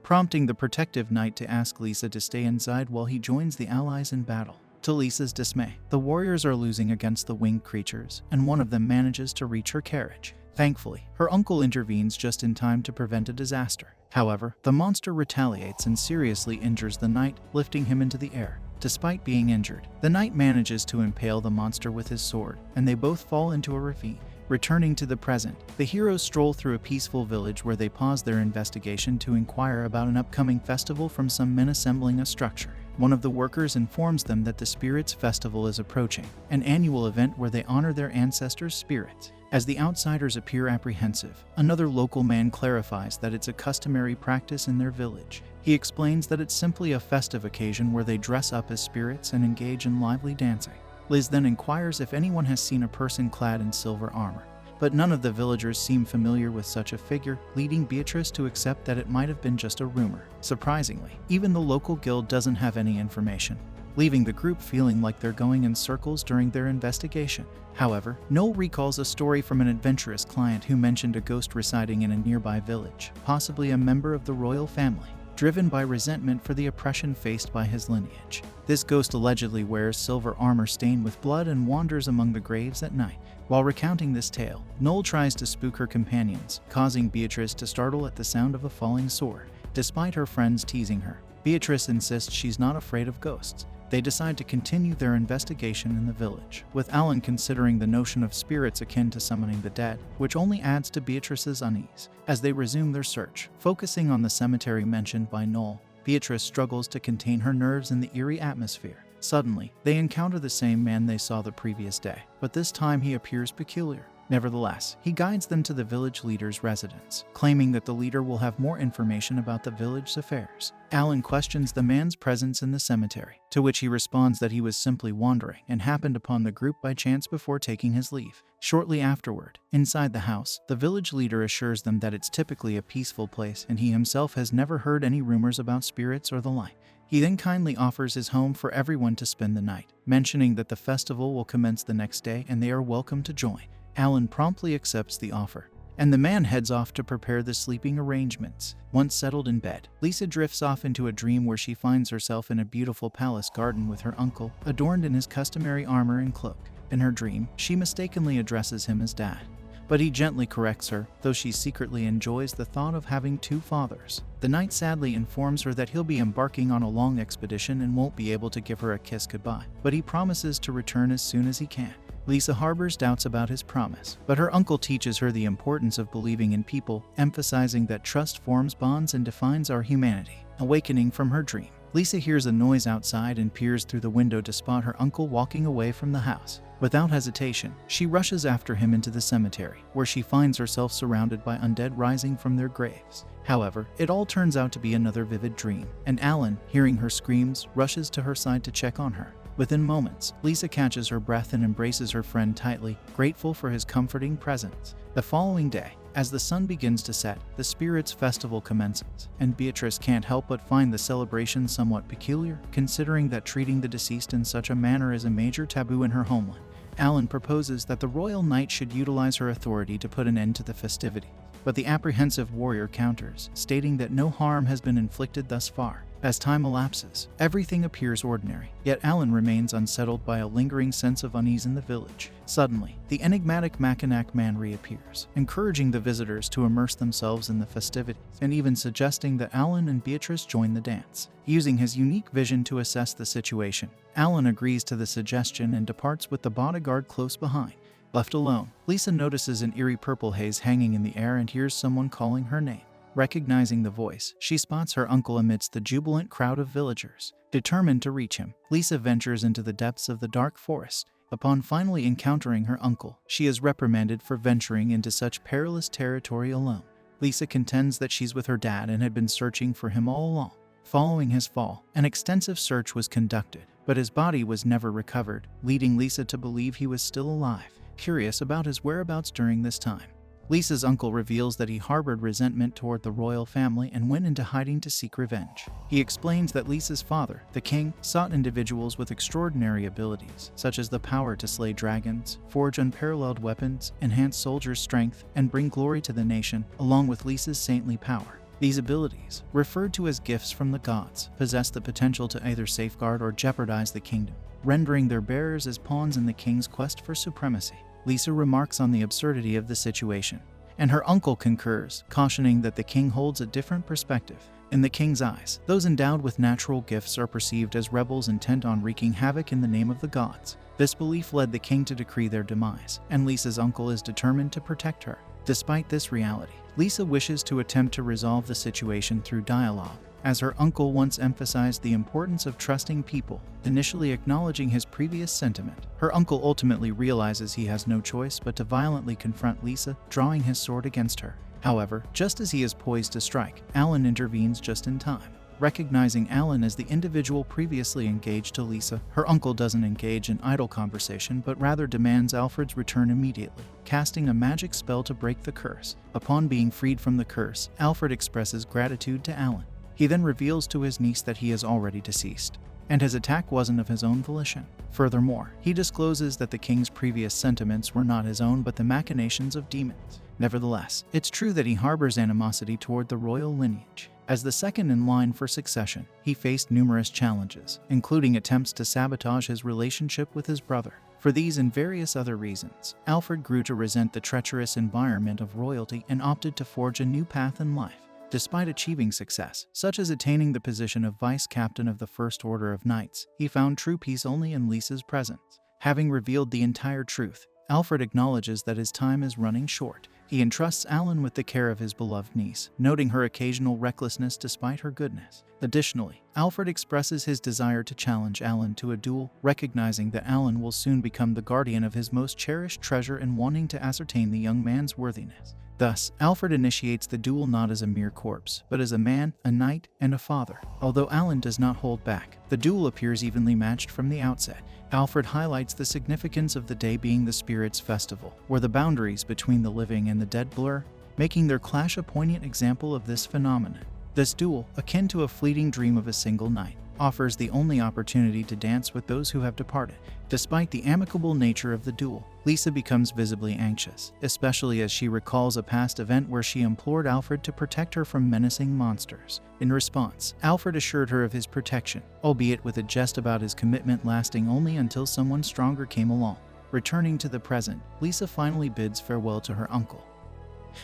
prompting the protective knight to ask Lisa to stay inside while he joins the allies in battle. To Lisa's dismay, the warriors are losing against the winged creatures, and one of them manages to reach her carriage. Thankfully, her uncle intervenes just in time to prevent a disaster. However, the monster retaliates and seriously injures the knight, lifting him into the air. Despite being injured, the knight manages to impale the monster with his sword, and they both fall into a ravine. Returning to the present, the heroes stroll through a peaceful village where they pause their investigation to inquire about an upcoming festival from some men assembling a structure. One of the workers informs them that the Spirits Festival is approaching, an annual event where they honor their ancestors' spirits. As the outsiders appear apprehensive, another local man clarifies that it's a customary practice in their village. He explains that it's simply a festive occasion where they dress up as spirits and engage in lively dancing. Liz then inquires if anyone has seen a person clad in silver armor, but none of the villagers seem familiar with such a figure, leading Beatrice to accept that it might have been just a rumor. Surprisingly, even the local guild doesn't have any information, leaving the group feeling like they're going in circles during their investigation. However, Noel recalls a story from an adventurous client who mentioned a ghost residing in a nearby village, possibly a member of the royal family, driven by resentment for the oppression faced by his lineage. This ghost allegedly wears silver armor stained with blood and wanders among the graves at night. While recounting this tale, Noel tries to spook her companions, causing Beatrice to startle at the sound of a falling sword. Despite her friends teasing her, Beatrice insists she's not afraid of ghosts. They decide to continue their investigation in the village, with Alan considering the notion of spirits akin to summoning the dead, which only adds to Beatrice's unease. As they resume their search, focusing on the cemetery mentioned by Noel, Beatrice struggles to contain her nerves in the eerie atmosphere. Suddenly, they encounter the same man they saw the previous day, but this time he appears peculiar. Nevertheless, he guides them to the village leader's residence, claiming that the leader will have more information about the village's affairs. Alan questions the man's presence in the cemetery, to which he responds that he was simply wandering and happened upon the group by chance before taking his leave. Shortly afterward, inside the house, the village leader assures them that it's typically a peaceful place and he himself has never heard any rumors about spirits or the like. He then kindly offers his home for everyone to spend the night, mentioning that the festival will commence the next day and they are welcome to join. Alan promptly accepts the offer, and the man heads off to prepare the sleeping arrangements. Once settled in bed, Lisa drifts off into a dream where she finds herself in a beautiful palace garden with her uncle, adorned in his customary armor and cloak. In her dream, she mistakenly addresses him as Dad, but he gently corrects her, though she secretly enjoys the thought of having two fathers. The knight sadly informs her that he'll be embarking on a long expedition and won't be able to give her a kiss goodbye, but he promises to return as soon as he can. Lisa harbors doubts about his promise, but her uncle teaches her the importance of believing in people, emphasizing that trust forms bonds and defines our humanity. Awakening from her dream, Lisa hears a noise outside and peers through the window to spot her uncle walking away from the house. Without hesitation, she rushes after him into the cemetery, where she finds herself surrounded by undead rising from their graves. However, it all turns out to be another vivid dream, and Alan, hearing her screams, rushes to her side to check on her. Within moments, Lisa catches her breath and embraces her friend tightly, grateful for his comforting presence. The following day, as the sun begins to set, the Spirits' Festival commences, and Beatrice can't help but find the celebration somewhat peculiar, considering that treating the deceased in such a manner is a major taboo in her homeland. Alan proposes that the royal knight should utilize her authority to put an end to the festivities, but the apprehensive warrior counters, stating that no harm has been inflicted thus far. As time elapses, everything appears ordinary, yet Alan remains unsettled by a lingering sense of unease in the village. Suddenly, the enigmatic Mackinac man reappears, encouraging the visitors to immerse themselves in the festivities, and even suggesting that Alan and Beatrice join the dance. Using his unique vision to assess the situation, Alan agrees to the suggestion and departs with the bodyguard close behind. Left alone, Lisa notices an eerie purple haze hanging in the air and hears someone calling her name. Recognizing the voice, she spots her uncle amidst the jubilant crowd of villagers. Determined to reach him, Lisa ventures into the depths of the dark forest. Upon finally encountering her uncle, she is reprimanded for venturing into such perilous territory alone. Lisa contends that she's with her dad and had been searching for him all along. Following his fall, an extensive search was conducted, but his body was never recovered, leading Lisa to believe he was still alive. Curious about his whereabouts during this time, Lisa's uncle reveals that he harbored resentment toward the royal family and went into hiding to seek revenge. He explains that Lisa's father, the king, sought individuals with extraordinary abilities, such as the power to slay dragons, forge unparalleled weapons, enhance soldiers' strength, and bring glory to the nation, along with Lisa's saintly power. These abilities, referred to as gifts from the gods, possess the potential to either safeguard or jeopardize the kingdom, rendering their bearers as pawns in the king's quest for supremacy. Lisa remarks on the absurdity of the situation, and her uncle concurs, cautioning that the king holds a different perspective. In the king's eyes, those endowed with natural gifts are perceived as rebels intent on wreaking havoc in the name of the gods. This belief led the king to decree their demise, and Lisa's uncle is determined to protect her. Despite this reality, Lisa wishes to attempt to resolve the situation through dialogue, as her uncle once emphasized the importance of trusting people. Initially acknowledging his previous sentiment, her uncle ultimately realizes he has no choice but to violently confront Lisa, drawing his sword against her. However, just as he is poised to strike, Alan intervenes just in time. Recognizing Alan as the individual previously engaged to Lisa, her uncle doesn't engage in idle conversation but rather demands Alfred's return immediately, casting a magic spell to break the curse. Upon being freed from the curse, Alfred expresses gratitude to Alan. He then reveals to his niece that he is already deceased, and his attack wasn't of his own volition. Furthermore, he discloses that the king's previous sentiments were not his own but the machinations of demons. Nevertheless, it's true that he harbors animosity toward the royal lineage. As the second in line for succession, he faced numerous challenges, including attempts to sabotage his relationship with his brother. For these and various other reasons, Alfred grew to resent the treacherous environment of royalty and opted to forge a new path in life. Despite achieving success, such as attaining the position of vice captain of the First Order of Knights, he found true peace only in Lisa's presence. Having revealed the entire truth, Alfred acknowledges that his time is running short. He entrusts Alan with the care of his beloved niece, noting her occasional recklessness despite her goodness. Additionally, Alfred expresses his desire to challenge Alan to a duel, recognizing that Alan will soon become the guardian of his most cherished treasure and wanting to ascertain the young man's worthiness. Thus, Alfred initiates the duel not as a mere corpse, but as a man, a knight, and a father. Although Alan does not hold back, the duel appears evenly matched from the outset. Alfred highlights the significance of the day being the Spirits' Festival, where the boundaries between the living and the dead blur, making their clash a poignant example of this phenomenon. This duel, akin to a fleeting dream of a single night, offers the only opportunity to dance with those who have departed. Despite the amicable nature of the duel, Lisa becomes visibly anxious, especially as she recalls a past event where she implored Alfred to protect her from menacing monsters. In response, Alfred assured her of his protection, albeit with a jest about his commitment lasting only until someone stronger came along. Returning to the present, Lisa finally bids farewell to her uncle,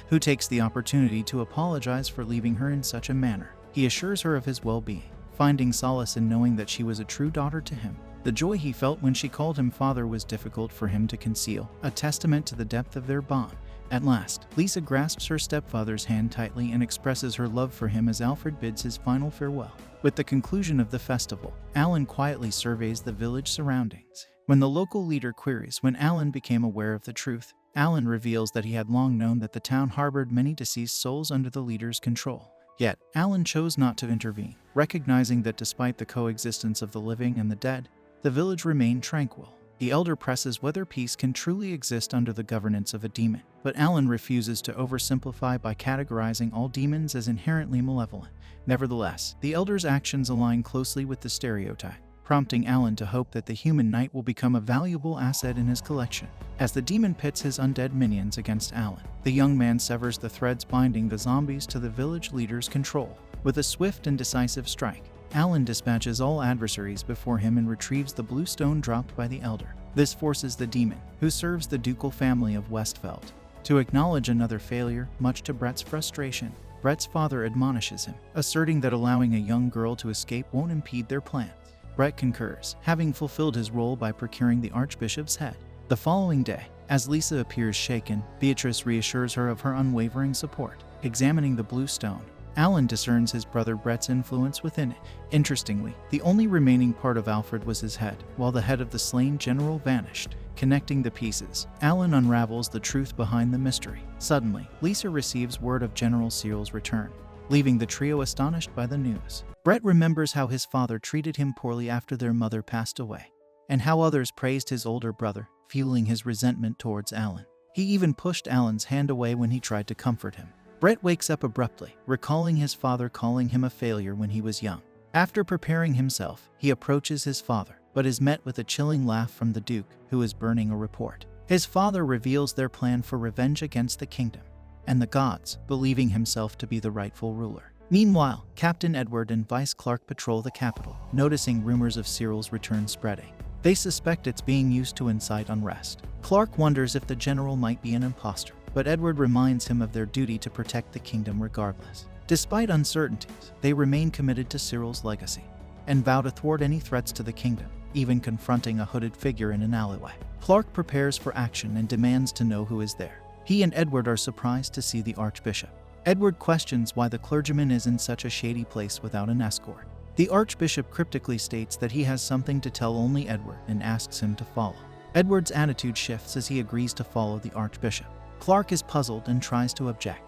who takes the opportunity to apologize for leaving her in such a manner. He assures her of his well-being, finding solace in knowing that she was a true daughter to him. The joy he felt when she called him father was difficult for him to conceal, a testament to the depth of their bond. At last, Lisa grasps her stepfather's hand tightly and expresses her love for him as Alfred bids his final farewell. With the conclusion of the festival, Alan quietly surveys the village surroundings. When the local leader queries when Alan became aware of the truth, Alan reveals that he had long known that the town harbored many deceased souls under the leader's control. Yet, Alan chose not to intervene, recognizing that despite the coexistence of the living and the dead, the village remained tranquil. The elder presses whether peace can truly exist under the governance of a demon, but Alan refuses to oversimplify by categorizing all demons as inherently malevolent. Nevertheless, the elder's actions align closely with the stereotype, prompting Alan to hope that the human knight will become a valuable asset in his collection. As the demon pits his undead minions against Alan, the young man severs the threads binding the zombies to the village leader's control. With a swift and decisive strike, Alan dispatches all adversaries before him and retrieves the blue stone dropped by the elder. This forces the demon, who serves the ducal family of Westfeld, to acknowledge another failure, much to Brett's frustration. Brett's father admonishes him, asserting that allowing a young girl to escape won't impede their plans. Brett concurs, having fulfilled his role by procuring the Archbishop's head. The following day, as Lisa appears shaken, Beatrice reassures her of her unwavering support. Examining the blue stone, Alan discerns his brother Brett's influence within it. Interestingly, the only remaining part of Alfred was his head, while the head of the slain general vanished. Connecting the pieces, Alan unravels the truth behind the mystery. Suddenly, Lisa receives word of General Cyril's return, leaving the trio astonished by the news. Brett remembers how his father treated him poorly after their mother passed away, and how others praised his older brother, fueling his resentment towards Alan. He even pushed Alan's hand away when he tried to comfort him. Brett wakes up abruptly, recalling his father calling him a failure when he was young. After preparing himself, he approaches his father, but is met with a chilling laugh from the Duke, who is burning a report. His father reveals their plan for revenge against the kingdom and the gods, believing himself to be the rightful ruler. Meanwhile, Captain Edward and Vice Clark patrol the capital, noticing rumors of Cyril's return spreading. They suspect it's being used to incite unrest. Clark wonders if the general might be an imposter, but Edward reminds him of their duty to protect the kingdom regardless. Despite uncertainties, they remain committed to Cyril's legacy and vow to thwart any threats to the kingdom, even confronting a hooded figure in an alleyway. Clark prepares for action and demands to know who is there. He and Edward are surprised to see the Archbishop. Edward questions why the clergyman is in such a shady place without an escort. The Archbishop cryptically states that he has something to tell only Edward and asks him to follow. Edward's attitude shifts as he agrees to follow the Archbishop. Clark is puzzled and tries to object,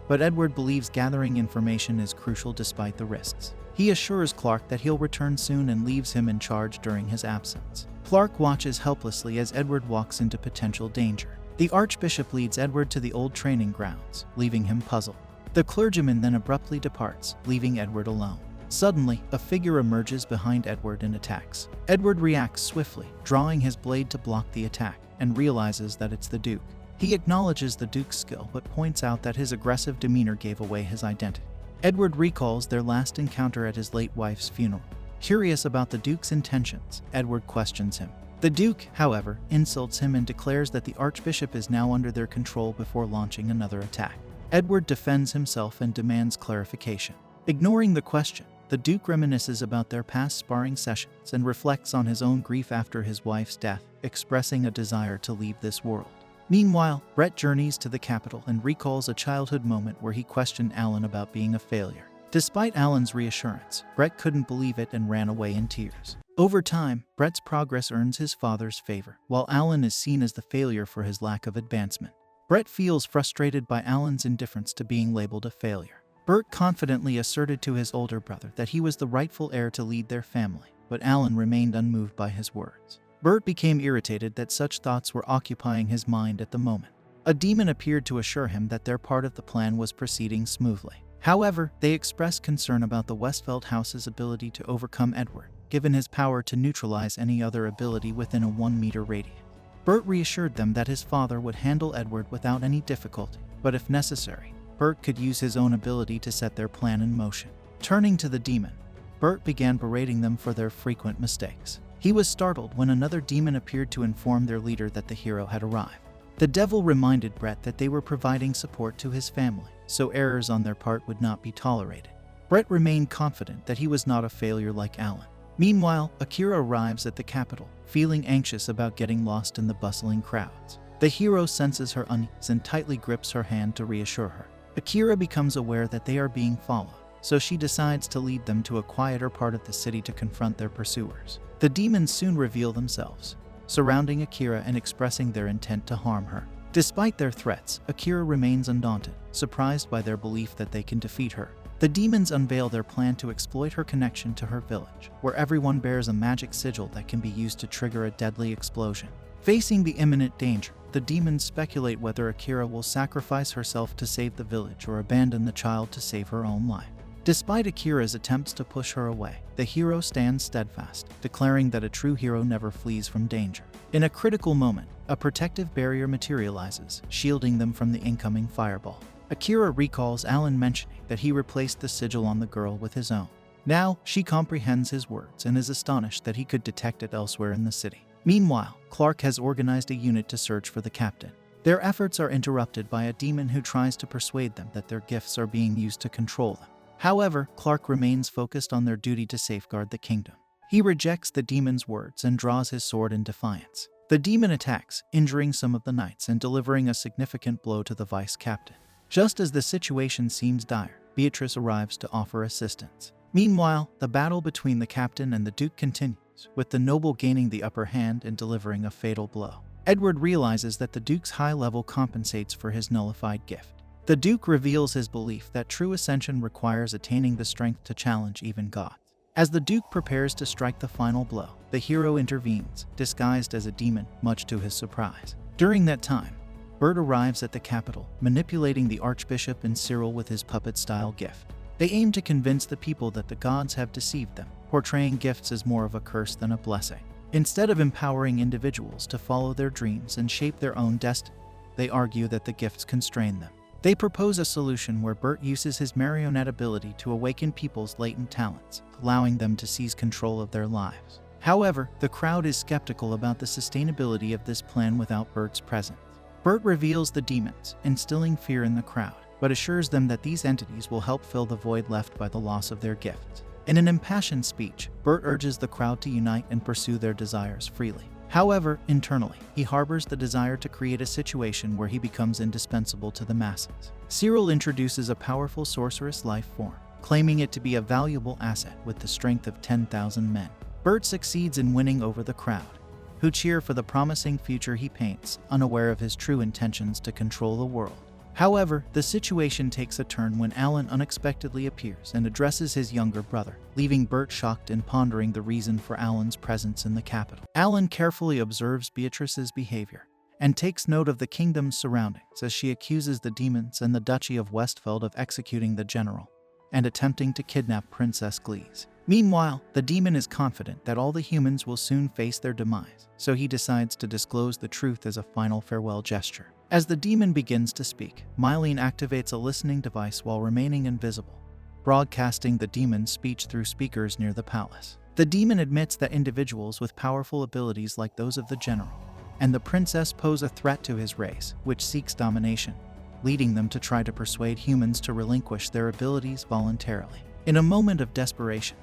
but Edward believes gathering information is crucial despite the risks. He assures Clark that he'll return soon and leaves him in charge during his absence. Clark watches helplessly as Edward walks into potential danger. The Archbishop leads Edward to the old training grounds, leaving him puzzled. The clergyman then abruptly departs, leaving Edward alone. Suddenly, a figure emerges behind Edward and attacks. Edward reacts swiftly, drawing his blade to block the attack, and realizes that it's the Duke. He acknowledges the Duke's skill but points out that his aggressive demeanor gave away his identity. Edward recalls their last encounter at his late wife's funeral. Curious about the Duke's intentions, Edward questions him. The Duke, however, insults him and declares that the Archbishop is now under their control before launching another attack. Edward defends himself and demands clarification. Ignoring the question, the Duke reminisces about their past sparring sessions and reflects on his own grief after his wife's death, expressing a desire to leave this world. Meanwhile, Brett journeys to the capital and recalls a childhood moment where he questioned Alan about being a failure. Despite Alan's reassurance, Brett couldn't believe it and ran away in tears. Over time, Brett's progress earns his father's favor, while Alan is seen as the failure for his lack of advancement. Brett feels frustrated by Alan's indifference to being labeled a failure. Bert confidently asserted to his older brother that he was the rightful heir to lead their family, but Alan remained unmoved by his words. Bert became irritated that such thoughts were occupying his mind at the moment. A demon appeared to assure him that their part of the plan was proceeding smoothly. However, they expressed concern about the Westfeld house's ability to overcome Edward, given his power to neutralize any other ability within a 1-meter radius. Bert reassured them that his father would handle Edward without any difficulty, but if necessary, Bert could use his own ability to set their plan in motion. Turning to the demon, Bert began berating them for their frequent mistakes. He was startled when another demon appeared to inform their leader that the hero had arrived. The devil reminded Brett that they were providing support to his family, so errors on their part would not be tolerated. Brett remained confident that he was not a failure like Alan. Meanwhile, Akira arrives at the capital, feeling anxious about getting lost in the bustling crowds. The hero senses her unease and tightly grips her hand to reassure her. Akira becomes aware that they are being followed, so she decides to lead them to a quieter part of the city to confront their pursuers. The demons soon reveal themselves, surrounding Akira and expressing their intent to harm her. Despite their threats, Akira remains undaunted, surprised by their belief that they can defeat her. The demons unveil their plan to exploit her connection to her village, where everyone bears a magic sigil that can be used to trigger a deadly explosion. Facing the imminent danger, the demons speculate whether Akira will sacrifice herself to save the village or abandon the child to save her own life. Despite Akira's attempts to push her away, the hero stands steadfast, declaring that a true hero never flees from danger. In a critical moment, a protective barrier materializes, shielding them from the incoming fireball. Akira recalls Alan mentioning that he replaced the sigil on the girl with his own. Now, she comprehends his words and is astonished that he could detect it elsewhere in the city. Meanwhile, Clark has organized a unit to search for the captain. Their efforts are interrupted by a demon who tries to persuade them that their gifts are being used to control them. However, Clark remains focused on their duty to safeguard the kingdom. He rejects the demon's words and draws his sword in defiance. The demon attacks, injuring some of the knights and delivering a significant blow to the vice captain. Just as the situation seems dire, Beatrice arrives to offer assistance. Meanwhile, the battle between the captain and the duke continues, with the noble gaining the upper hand and delivering a fatal blow. Edward realizes that the duke's high level compensates for his nullified gift. The Duke reveals his belief that true ascension requires attaining the strength to challenge even gods. As the Duke prepares to strike the final blow, the hero intervenes, disguised as a demon, much to his surprise. During that time, Bert arrives at the capital, manipulating the Archbishop and Cyril with his puppet-style gift. They aim to convince the people that the gods have deceived them, portraying gifts as more of a curse than a blessing. Instead of empowering individuals to follow their dreams and shape their own destiny, they argue that the gifts constrain them. They propose a solution where Bert uses his marionette ability to awaken people's latent talents, allowing them to seize control of their lives. However, the crowd is skeptical about the sustainability of this plan without Bert's presence. Bert reveals the demons, instilling fear in the crowd, but assures them that these entities will help fill the void left by the loss of their gifts. In an impassioned speech, Bert urges the crowd to unite and pursue their desires freely. However, internally, he harbors the desire to create a situation where he becomes indispensable to the masses. Cyril introduces a powerful sorceress life form, claiming it to be a valuable asset with the strength of 10,000 men. Bert succeeds in winning over the crowd, who cheer for the promising future he paints, unaware of his true intentions to control the world. However, the situation takes a turn when Alan unexpectedly appears and addresses his younger brother, leaving Bert shocked and pondering the reason for Alan's presence in the capital. Alan carefully observes Beatrice's behavior and takes note of the kingdom's surroundings as she accuses the demons and the Duchy of Westfeld of executing the general and attempting to kidnap Princess Glees. Meanwhile, the demon is confident that all the humans will soon face their demise, so he decides to disclose the truth as a final farewell gesture. As the demon begins to speak, Mylene activates a listening device while remaining invisible, broadcasting the demon's speech through speakers near the palace. The demon admits that individuals with powerful abilities like those of the general and the princess pose a threat to his race, which seeks domination, leading them to try to persuade humans to relinquish their abilities voluntarily. In a moment of desperation,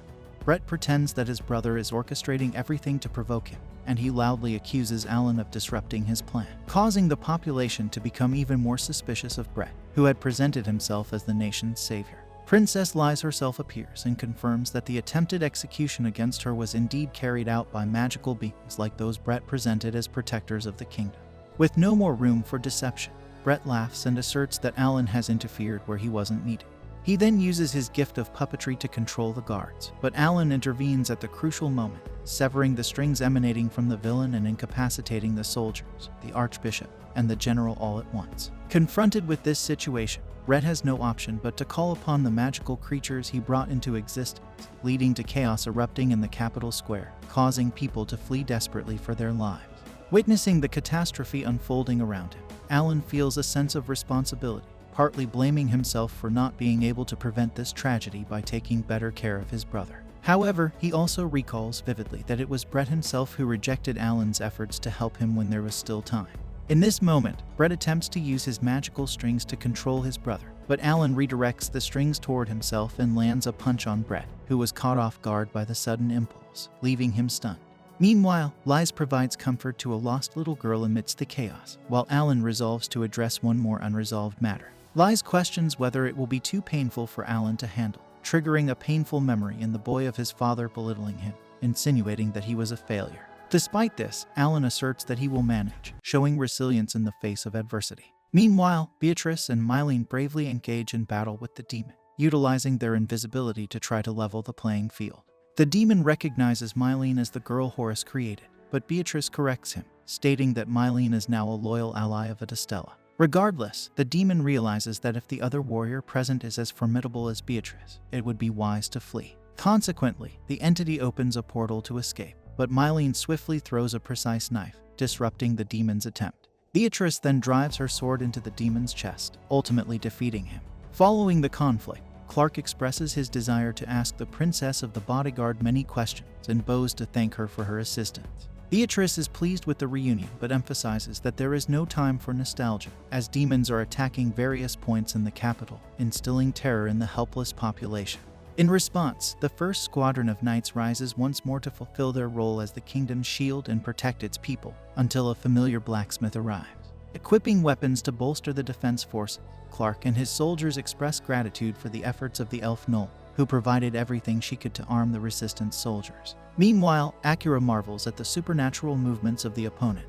Brett pretends that his brother is orchestrating everything to provoke him, and he loudly accuses Alan of disrupting his plan, causing the population to become even more suspicious of Brett, who had presented himself as the nation's savior. Princess Lies herself appears and confirms that the attempted execution against her was indeed carried out by magical beings like those Brett presented as protectors of the kingdom. With no more room for deception, Brett laughs and asserts that Alan has interfered where he wasn't needed. He then uses his gift of puppetry to control the guards, but Alan intervenes at the crucial moment, severing the strings emanating from the villain and incapacitating the soldiers, the archbishop, and the general all at once. Confronted with this situation, Brett has no option but to call upon the magical creatures he brought into existence, leading to chaos erupting in the capital square, causing people to flee desperately for their lives. Witnessing the catastrophe unfolding around him, Alan feels a sense of responsibility, partly blaming himself for not being able to prevent this tragedy by taking better care of his brother. However, he also recalls vividly that it was Brett himself who rejected Alan's efforts to help him when there was still time. In this moment, Brett attempts to use his magical strings to control his brother, but Alan redirects the strings toward himself and lands a punch on Brett, who was caught off guard by the sudden impulse, leaving him stunned. Meanwhile, Lies provides comfort to a lost little girl amidst the chaos, while Alan resolves to address one more unresolved matter. Lies questions whether it will be too painful for Alan to handle, triggering a painful memory in the boy of his father belittling him, insinuating that he was a failure. Despite this, Alan asserts that he will manage, showing resilience in the face of adversity. Meanwhile, Beatrice and Mylene bravely engage in battle with the demon, utilizing their invisibility to try to level the playing field. The demon recognizes Mylene as the girl Horus created, but Beatrice corrects him, stating that Mylene is now a loyal ally of Adestella. Regardless, the demon realizes that if the other warrior present is as formidable as Beatrice, it would be wise to flee. Consequently, the entity opens a portal to escape, but Mylene swiftly throws a precise knife, disrupting the demon's attempt. Beatrice then drives her sword into the demon's chest, ultimately defeating him. Following the conflict, Clark expresses his desire to ask the princess of the bodyguard many questions and bows to thank her for her assistance. Beatrice is pleased with the reunion but emphasizes that there is no time for nostalgia, as demons are attacking various points in the capital, instilling terror in the helpless population. In response, the first squadron of knights rises once more to fulfill their role as the kingdom's shield and protect its people, until a familiar blacksmith arrives. Equipping weapons to bolster the defense forces, Clark and his soldiers express gratitude for the efforts of the elf Noel, who provided everything she could to arm the resistance soldiers. Meanwhile, Acura marvels at the supernatural movements of the opponent,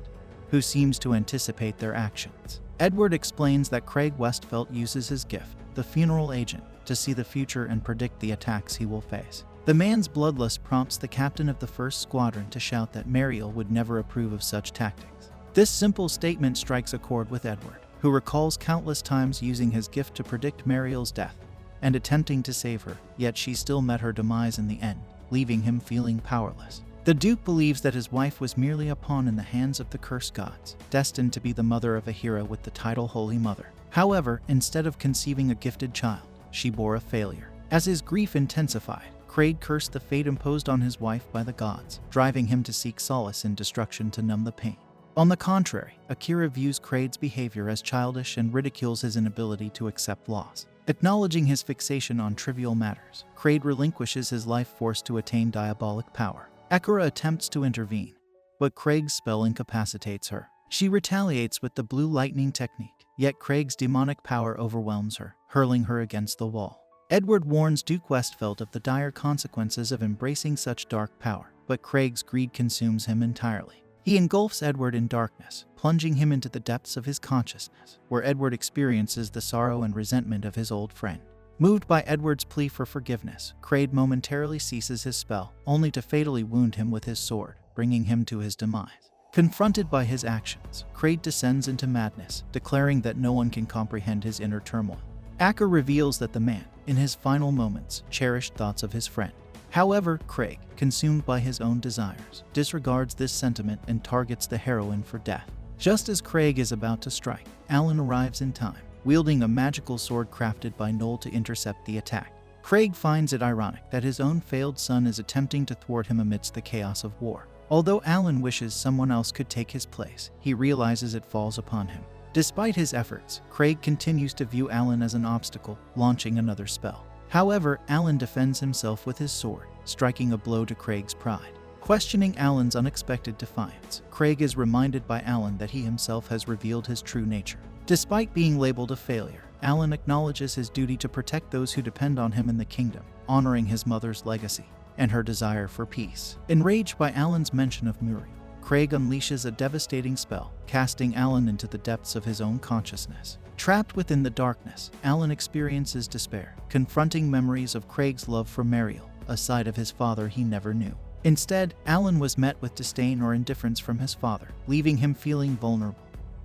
who seems to anticipate their actions. Edward explains that Craig Westfelt uses his gift, the funeral agent, to see the future and predict the attacks he will face. The man's bloodlust prompts the captain of the first squadron to shout that Mariel would never approve of such tactics. This simple statement strikes a chord with Edward, who recalls countless times using his gift to predict Mariel's death and attempting to save her, yet she still met her demise in the end, leaving him feeling powerless. The Duke believes that his wife was merely a pawn in the hands of the cursed gods, destined to be the mother of a hero with the title Holy Mother. However, instead of conceiving a gifted child, she bore a failure. As his grief intensified, Craig cursed the fate imposed on his wife by the gods, driving him to seek solace in destruction to numb the pain. On the contrary, Akira views Craig's behavior as childish and ridicules his inability to accept loss. Acknowledging his fixation on trivial matters, Craig relinquishes his life force to attain diabolic power. Akira attempts to intervene, but Craig's spell incapacitates her. She retaliates with the blue lightning technique, yet Craig's demonic power overwhelms her, hurling her against the wall. Edward warns Duke Westfelt of the dire consequences of embracing such dark power, but Craig's greed consumes him entirely. He engulfs Edward in darkness, plunging him into the depths of his consciousness, where Edward experiences the sorrow and resentment of his old friend. Moved by Edward's plea for forgiveness, Craig momentarily ceases his spell, only to fatally wound him with his sword, bringing him to his demise. Confronted by his actions, Craig descends into madness, declaring that no one can comprehend his inner turmoil. Acker reveals that the man, in his final moments, cherished thoughts of his friend. However, Craig, consumed by his own desires, disregards this sentiment and targets the heroine for death. Just as Craig is about to strike, Alan arrives in time, wielding a magical sword crafted by Noel to intercept the attack. Craig finds it ironic that his own failed son is attempting to thwart him amidst the chaos of war. Although Alan wishes someone else could take his place, he realizes it falls upon him. Despite his efforts, Craig continues to view Alan as an obstacle, launching another spell. However, Alan defends himself with his sword, striking a blow to Craig's pride. Questioning Alan's unexpected defiance, Craig is reminded by Alan that he himself has revealed his true nature. Despite being labeled a failure, Alan acknowledges his duty to protect those who depend on him in the kingdom, honoring his mother's legacy and her desire for peace. Enraged by Alan's mention of Muriel, Craig unleashes a devastating spell, casting Alan into the depths of his own consciousness. Trapped within the darkness, Alan experiences despair, confronting memories of Craig's love for Muriel, a side of his father he never knew. Instead, Alan was met with disdain or indifference from his father, leaving him feeling vulnerable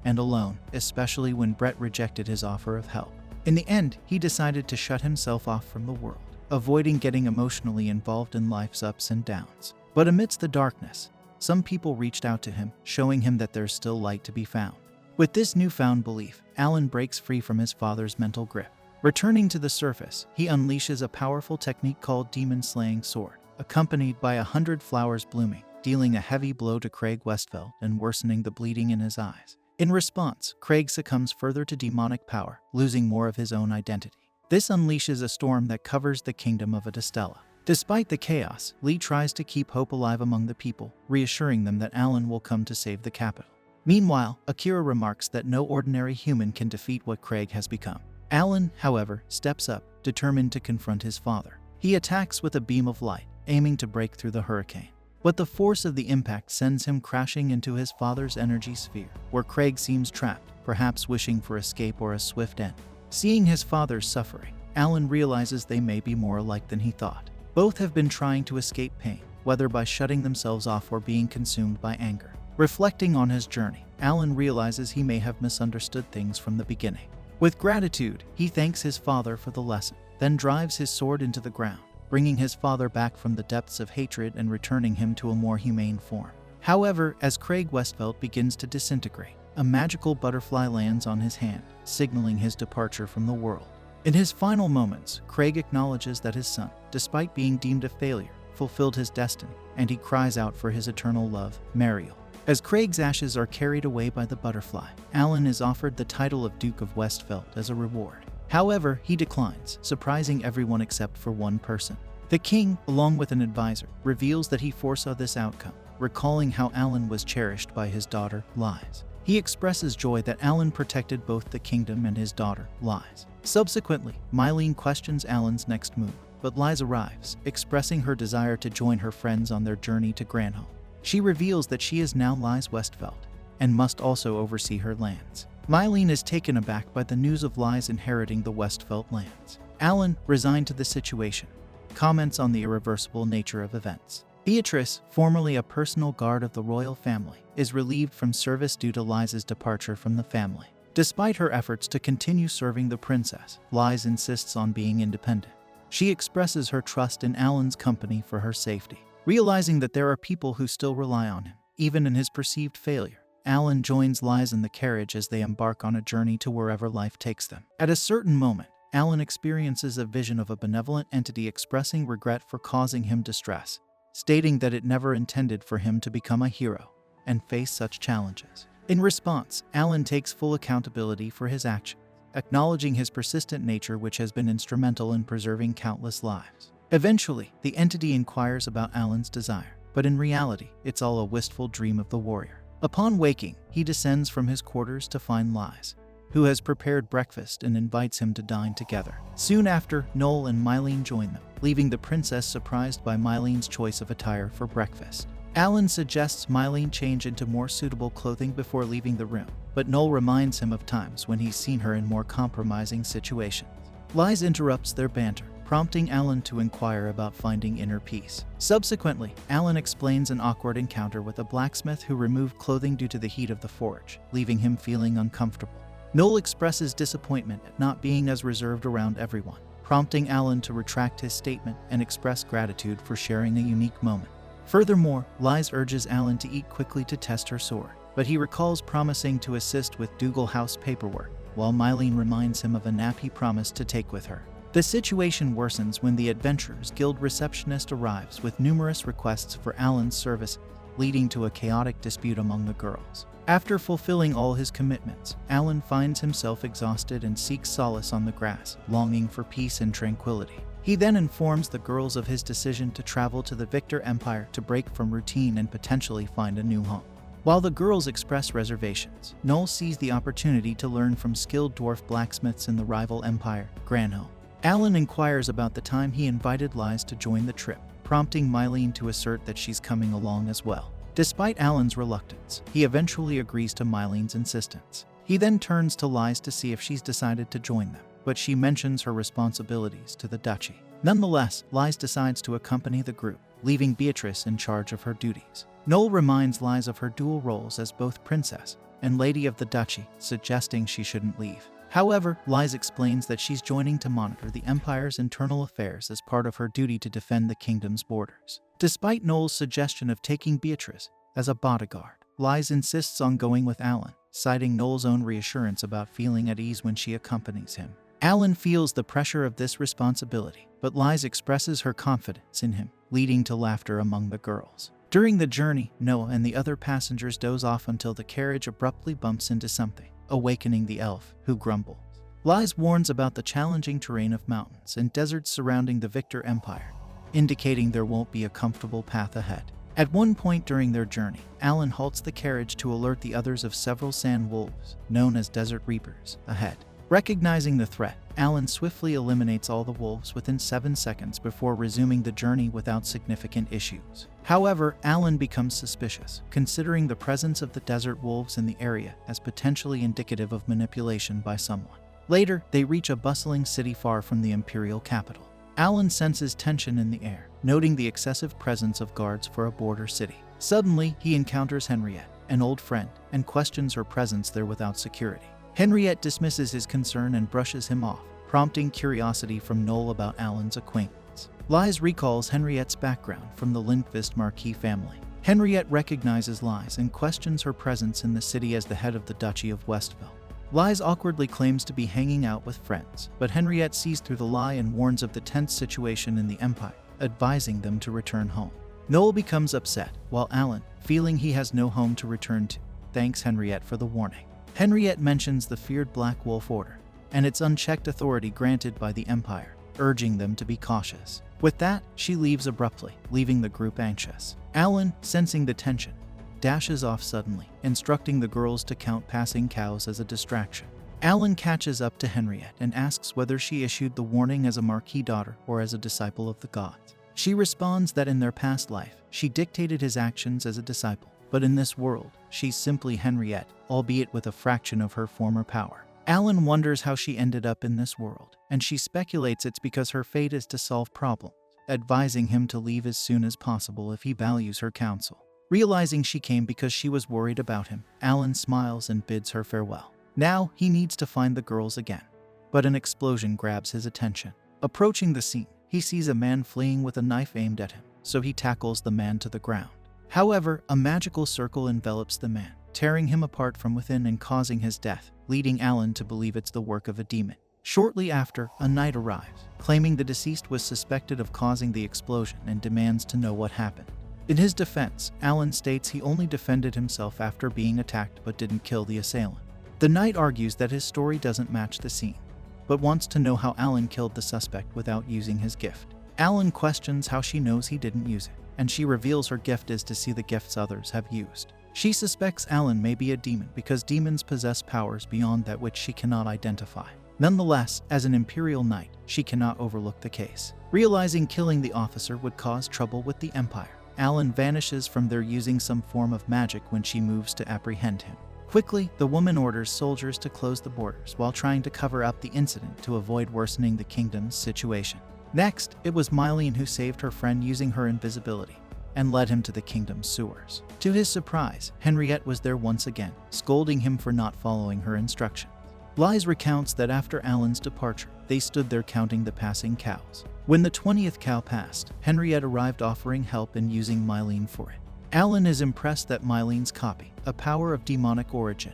and alone, especially when Brett rejected his offer of help. In the end, he decided to shut himself off from the world, avoiding getting emotionally involved in life's ups and downs. But amidst the darkness, some people reached out to him, showing him that there's still light to be found. With this newfound belief, Alan breaks free from his father's mental grip. Returning to the surface, he unleashes a powerful technique called Demon Slaying Sword, accompanied by 100 flowers blooming, dealing a heavy blow to Craig Westfeld and worsening the bleeding in his eyes. In response, Craig succumbs further to demonic power, losing more of his own identity. This unleashes a storm that covers the kingdom of Adastella. Despite the chaos, Lee tries to keep hope alive among the people, reassuring them that Alan will come to save the capital. Meanwhile, Akira remarks that no ordinary human can defeat what Craig has become. Alan, however, steps up, determined to confront his father. He attacks with a beam of light, aiming to break through the hurricane. But the force of the impact sends him crashing into his father's energy sphere, where Craig seems trapped, perhaps wishing for escape or a swift end. Seeing his father's suffering, Alan realizes they may be more alike than he thought. Both have been trying to escape pain, whether by shutting themselves off or being consumed by anger. Reflecting on his journey, Alan realizes he may have misunderstood things from the beginning. With gratitude, he thanks his father for the lesson, then drives his sword into the ground, bringing his father back from the depths of hatred and returning him to a more humane form. However, as Craig Westfeld begins to disintegrate, a magical butterfly lands on his hand, signaling his departure from the world. In his final moments, Craig acknowledges that his son, despite being deemed a failure, fulfilled his destiny, and he cries out for his eternal love, Muriel. As Craig's ashes are carried away by the butterfly, Alan is offered the title of Duke of Westfeld as a reward. However, he declines, surprising everyone except for one person. The king, along with an advisor, reveals that he foresaw this outcome, recalling how Alan was cherished by his daughter, Liz. He expresses joy that Alan protected both the kingdom and his daughter, Liz. Subsequently, Mylene questions Alan's next move, but Liz arrives, expressing her desire to join her friends on their journey to Granholm. She reveals that she is now Liz Westfeld, and must also oversee her lands. Mylene is taken aback by the news of Liz inheriting the Westfeld lands. Alan, resigned to the situation, comments on the irreversible nature of events. Beatrice, formerly a personal guard of the royal family, is relieved from service due to Liz's departure from the family. Despite her efforts to continue serving the princess, Liz insists on being independent. She expresses her trust in Alan's company for her safety. Realizing that there are people who still rely on him, even in his perceived failure, Alan joins Liz in the carriage as they embark on a journey to wherever life takes them. At a certain moment, Alan experiences a vision of a benevolent entity expressing regret for causing him distress, stating that it never intended for him to become a hero and face such challenges. In response, Alan takes full accountability for his actions, acknowledging his persistent nature which has been instrumental in preserving countless lives. Eventually, the entity inquires about Alan's desire, but in reality, it's all a wistful dream of the warrior. Upon waking, he descends from his quarters to find Liz, who has prepared breakfast and invites him to dine together. Soon after, Noel and Mylene join them, leaving the princess surprised by Mylene's choice of attire for breakfast. Alan suggests Mylene change into more suitable clothing before leaving the room, but Noel reminds him of times when he's seen her in more compromising situations. Liz interrupts their banter, prompting Alan to inquire about finding inner peace. Subsequently, Alan explains an awkward encounter with a blacksmith who removed clothing due to the heat of the forge, leaving him feeling uncomfortable. Noel expresses disappointment at not being as reserved around everyone, prompting Alan to retract his statement and express gratitude for sharing a unique moment. Furthermore, Liz urges Alan to eat quickly to test her sword, but he recalls promising to assist with Dougal House paperwork, while Mylene reminds him of a nap he promised to take with her. The situation worsens when the Adventurers Guild receptionist arrives with numerous requests for Alan's service, leading to a chaotic dispute among the girls. After fulfilling all his commitments, Alan finds himself exhausted and seeks solace on the grass, longing for peace and tranquility. He then informs the girls of his decision to travel to the Victor Empire to break from routine and potentially find a new home. While the girls express reservations, Noel sees the opportunity to learn from skilled dwarf blacksmiths in the rival empire, Granholm. Alan inquires about the time he invited Lies to join the trip, prompting Mylene to assert that she's coming along as well. Despite Alan's reluctance, he eventually agrees to Mylene's insistence. He then turns to Lies to see if she's decided to join them, but she mentions her responsibilities to the duchy. Nonetheless, Lies decides to accompany the group, leaving Beatrice in charge of her duties. Noel reminds Lies of her dual roles as both princess and lady of the duchy, suggesting she shouldn't leave. However, Lies explains that she's joining to monitor the Empire's internal affairs as part of her duty to defend the kingdom's borders. Despite Noel's suggestion of taking Beatrice as a bodyguard, Lies insists on going with Alan, citing Noel's own reassurance about feeling at ease when she accompanies him. Alan feels the pressure of this responsibility, but Lies expresses her confidence in him, leading to laughter among the girls. During the journey, Noah and the other passengers doze off until the carriage abruptly bumps into something, awakening the elf, who grumbles. Lies warns about the challenging terrain of mountains and deserts surrounding the Victor Empire, indicating there won't be a comfortable path ahead. At one point during their journey, Alan halts the carriage to alert the others of several sand wolves, known as desert reapers, ahead. Recognizing the threat, Alan swiftly eliminates all the wolves within 7 seconds before resuming the journey without significant issues. However, Alan becomes suspicious, considering the presence of the desert wolves in the area as potentially indicative of manipulation by someone. Later, they reach a bustling city far from the imperial capital. Alan senses tension in the air, noting the excessive presence of guards for a border city. Suddenly, he encounters Henriette, an old friend, and questions her presence there without security. Henriette dismisses his concern and brushes him off, prompting curiosity from Noel about Alan's acquaintance. Lies recalls Henriette's background from the Lindqvist Marquis family. Henriette recognizes Lies and questions her presence in the city as the head of the Duchy of Westville. Lies awkwardly claims to be hanging out with friends, but Henriette sees through the lie and warns of the tense situation in the Empire, advising them to return home. Noel becomes upset, while Alan, feeling he has no home to return to, thanks Henriette for the warning. Henriette mentions the feared Black Wolf Order and its unchecked authority granted by the Empire, urging them to be cautious. With that, she leaves abruptly, leaving the group anxious. Alan, sensing the tension, dashes off suddenly, instructing the girls to count passing cows as a distraction. Alan catches up to Henriette and asks whether she issued the warning as a Marquis daughter or as a disciple of the gods. She responds that in their past life, she dictated his actions as a disciple, but in this world, she's simply Henriette, albeit with a fraction of her former power. Alan wonders how she ended up in this world, and she speculates it's because her fate is to solve problems, advising him to leave as soon as possible if he values her counsel. Realizing she came because she was worried about him, Alan smiles and bids her farewell. Now, he needs to find the girls again, but an explosion grabs his attention. Approaching the scene, he sees a man fleeing with a knife aimed at him, so he tackles the man to the ground. However, a magical circle envelops the man, tearing him apart from within and causing his death, leading Alan to believe it's the work of a demon. Shortly after, a knight arrives, claiming the deceased was suspected of causing the explosion and demands to know what happened. In his defense, Alan states he only defended himself after being attacked but didn't kill the assailant. The knight argues that his story doesn't match the scene, but wants to know how Alan killed the suspect without using his gift. Alan questions how she knows he didn't use it, and she reveals her gift is to see the gifts others have used. She suspects Alan may be a demon because demons possess powers beyond that which she cannot identify. Nonetheless, as an Imperial Knight, she cannot overlook the case. Realizing killing the officer would cause trouble with the Empire, Alan vanishes from there using some form of magic when she moves to apprehend him. Quickly, the woman orders soldiers to close the borders while trying to cover up the incident to avoid worsening the kingdom's situation. Next, it was Mylene who saved her friend using her invisibility and led him to the kingdom's sewers. To his surprise, Henriette was there once again, scolding him for not following her instructions. Lies recounts that after Alan's departure, they stood there counting the passing cows. When the 20th cow passed, Henriette arrived offering help and using Mylene for it. Alan is impressed that Mylene's copy, a power of demonic origin,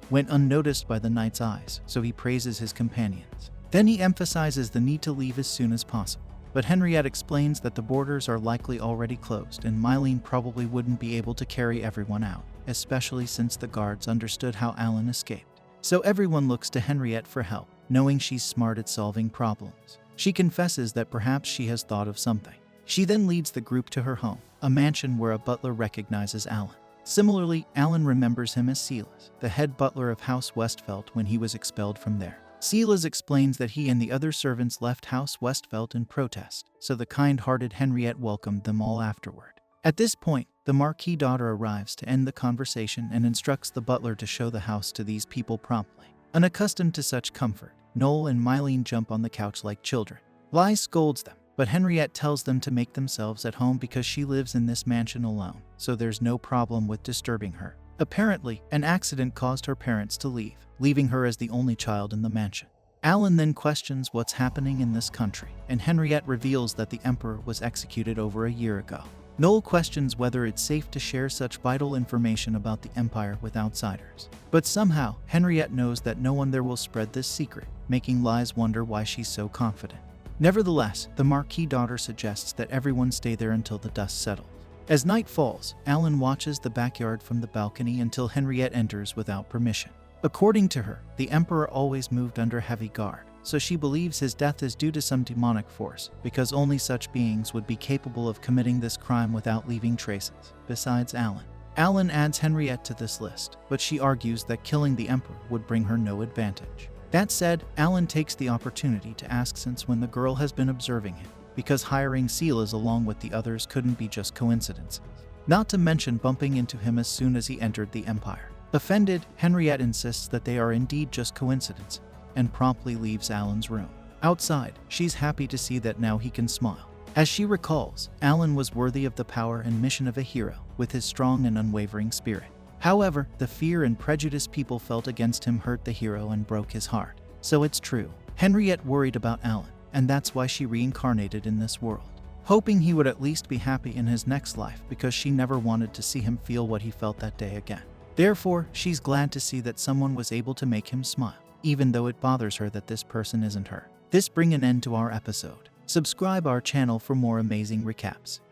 went unnoticed by the knight's eyes, so he praises his companions. Then he emphasizes the need to leave as soon as possible. But Henriette explains that the borders are likely already closed and Mylene probably wouldn't be able to carry everyone out, especially since the guards understood how Alan escaped. So everyone looks to Henriette for help, knowing she's smart at solving problems. She confesses that perhaps she has thought of something. She then leads the group to her home, a mansion where a butler recognizes Alan. Similarly, Alan remembers him as Silas, the head butler of House Westfeld when he was expelled from there. Silas explains that he and the other servants left House Westfeld in protest, so the kind-hearted Henriette welcomed them all afterward. At this point, the Marquis daughter arrives to end the conversation and instructs the butler to show the house to these people promptly. Unaccustomed to such comfort, Noel and Mylene jump on the couch like children. Lyle scolds them, but Henriette tells them to make themselves at home because she lives in this mansion alone, so there's no problem with disturbing her. Apparently, an accident caused her parents to leave, leaving her as the only child in the mansion. Alan then questions what's happening in this country, and Henriette reveals that the Emperor was executed over a year ago. Noel questions whether it's safe to share such vital information about the Empire with outsiders. But somehow, Henriette knows that no one there will spread this secret, making Liz wonder why she's so confident. Nevertheless, the Marquis daughter suggests that everyone stay there until the dust settles. As night falls, Alan watches the backyard from the balcony until Henriette enters without permission. According to her, the Emperor always moved under heavy guard, so she believes his death is due to some demonic force, because only such beings would be capable of committing this crime without leaving traces, besides Alan. Alan adds Henriette to this list, but she argues that killing the Emperor would bring her no advantage. That said, Alan takes the opportunity to ask since when the girl has been observing him, because hiring Silas along with the others couldn't be just coincidences. Not to mention bumping into him as soon as he entered the Empire. Offended, Henriette insists that they are indeed just coincidences, and promptly leaves Alan's room. Outside, she's happy to see that now he can smile. As she recalls, Alan was worthy of the power and mission of a hero, with his strong and unwavering spirit. However, the fear and prejudice people felt against him hurt the hero and broke his heart. So it's true. Henriette worried about Alan, and that's why she reincarnated in this world, hoping he would at least be happy in his next life because she never wanted to see him feel what he felt that day again. Therefore, she's glad to see that someone was able to make him smile, even though it bothers her that this person isn't her. This brings an end to our episode. Subscribe our channel for more amazing recaps.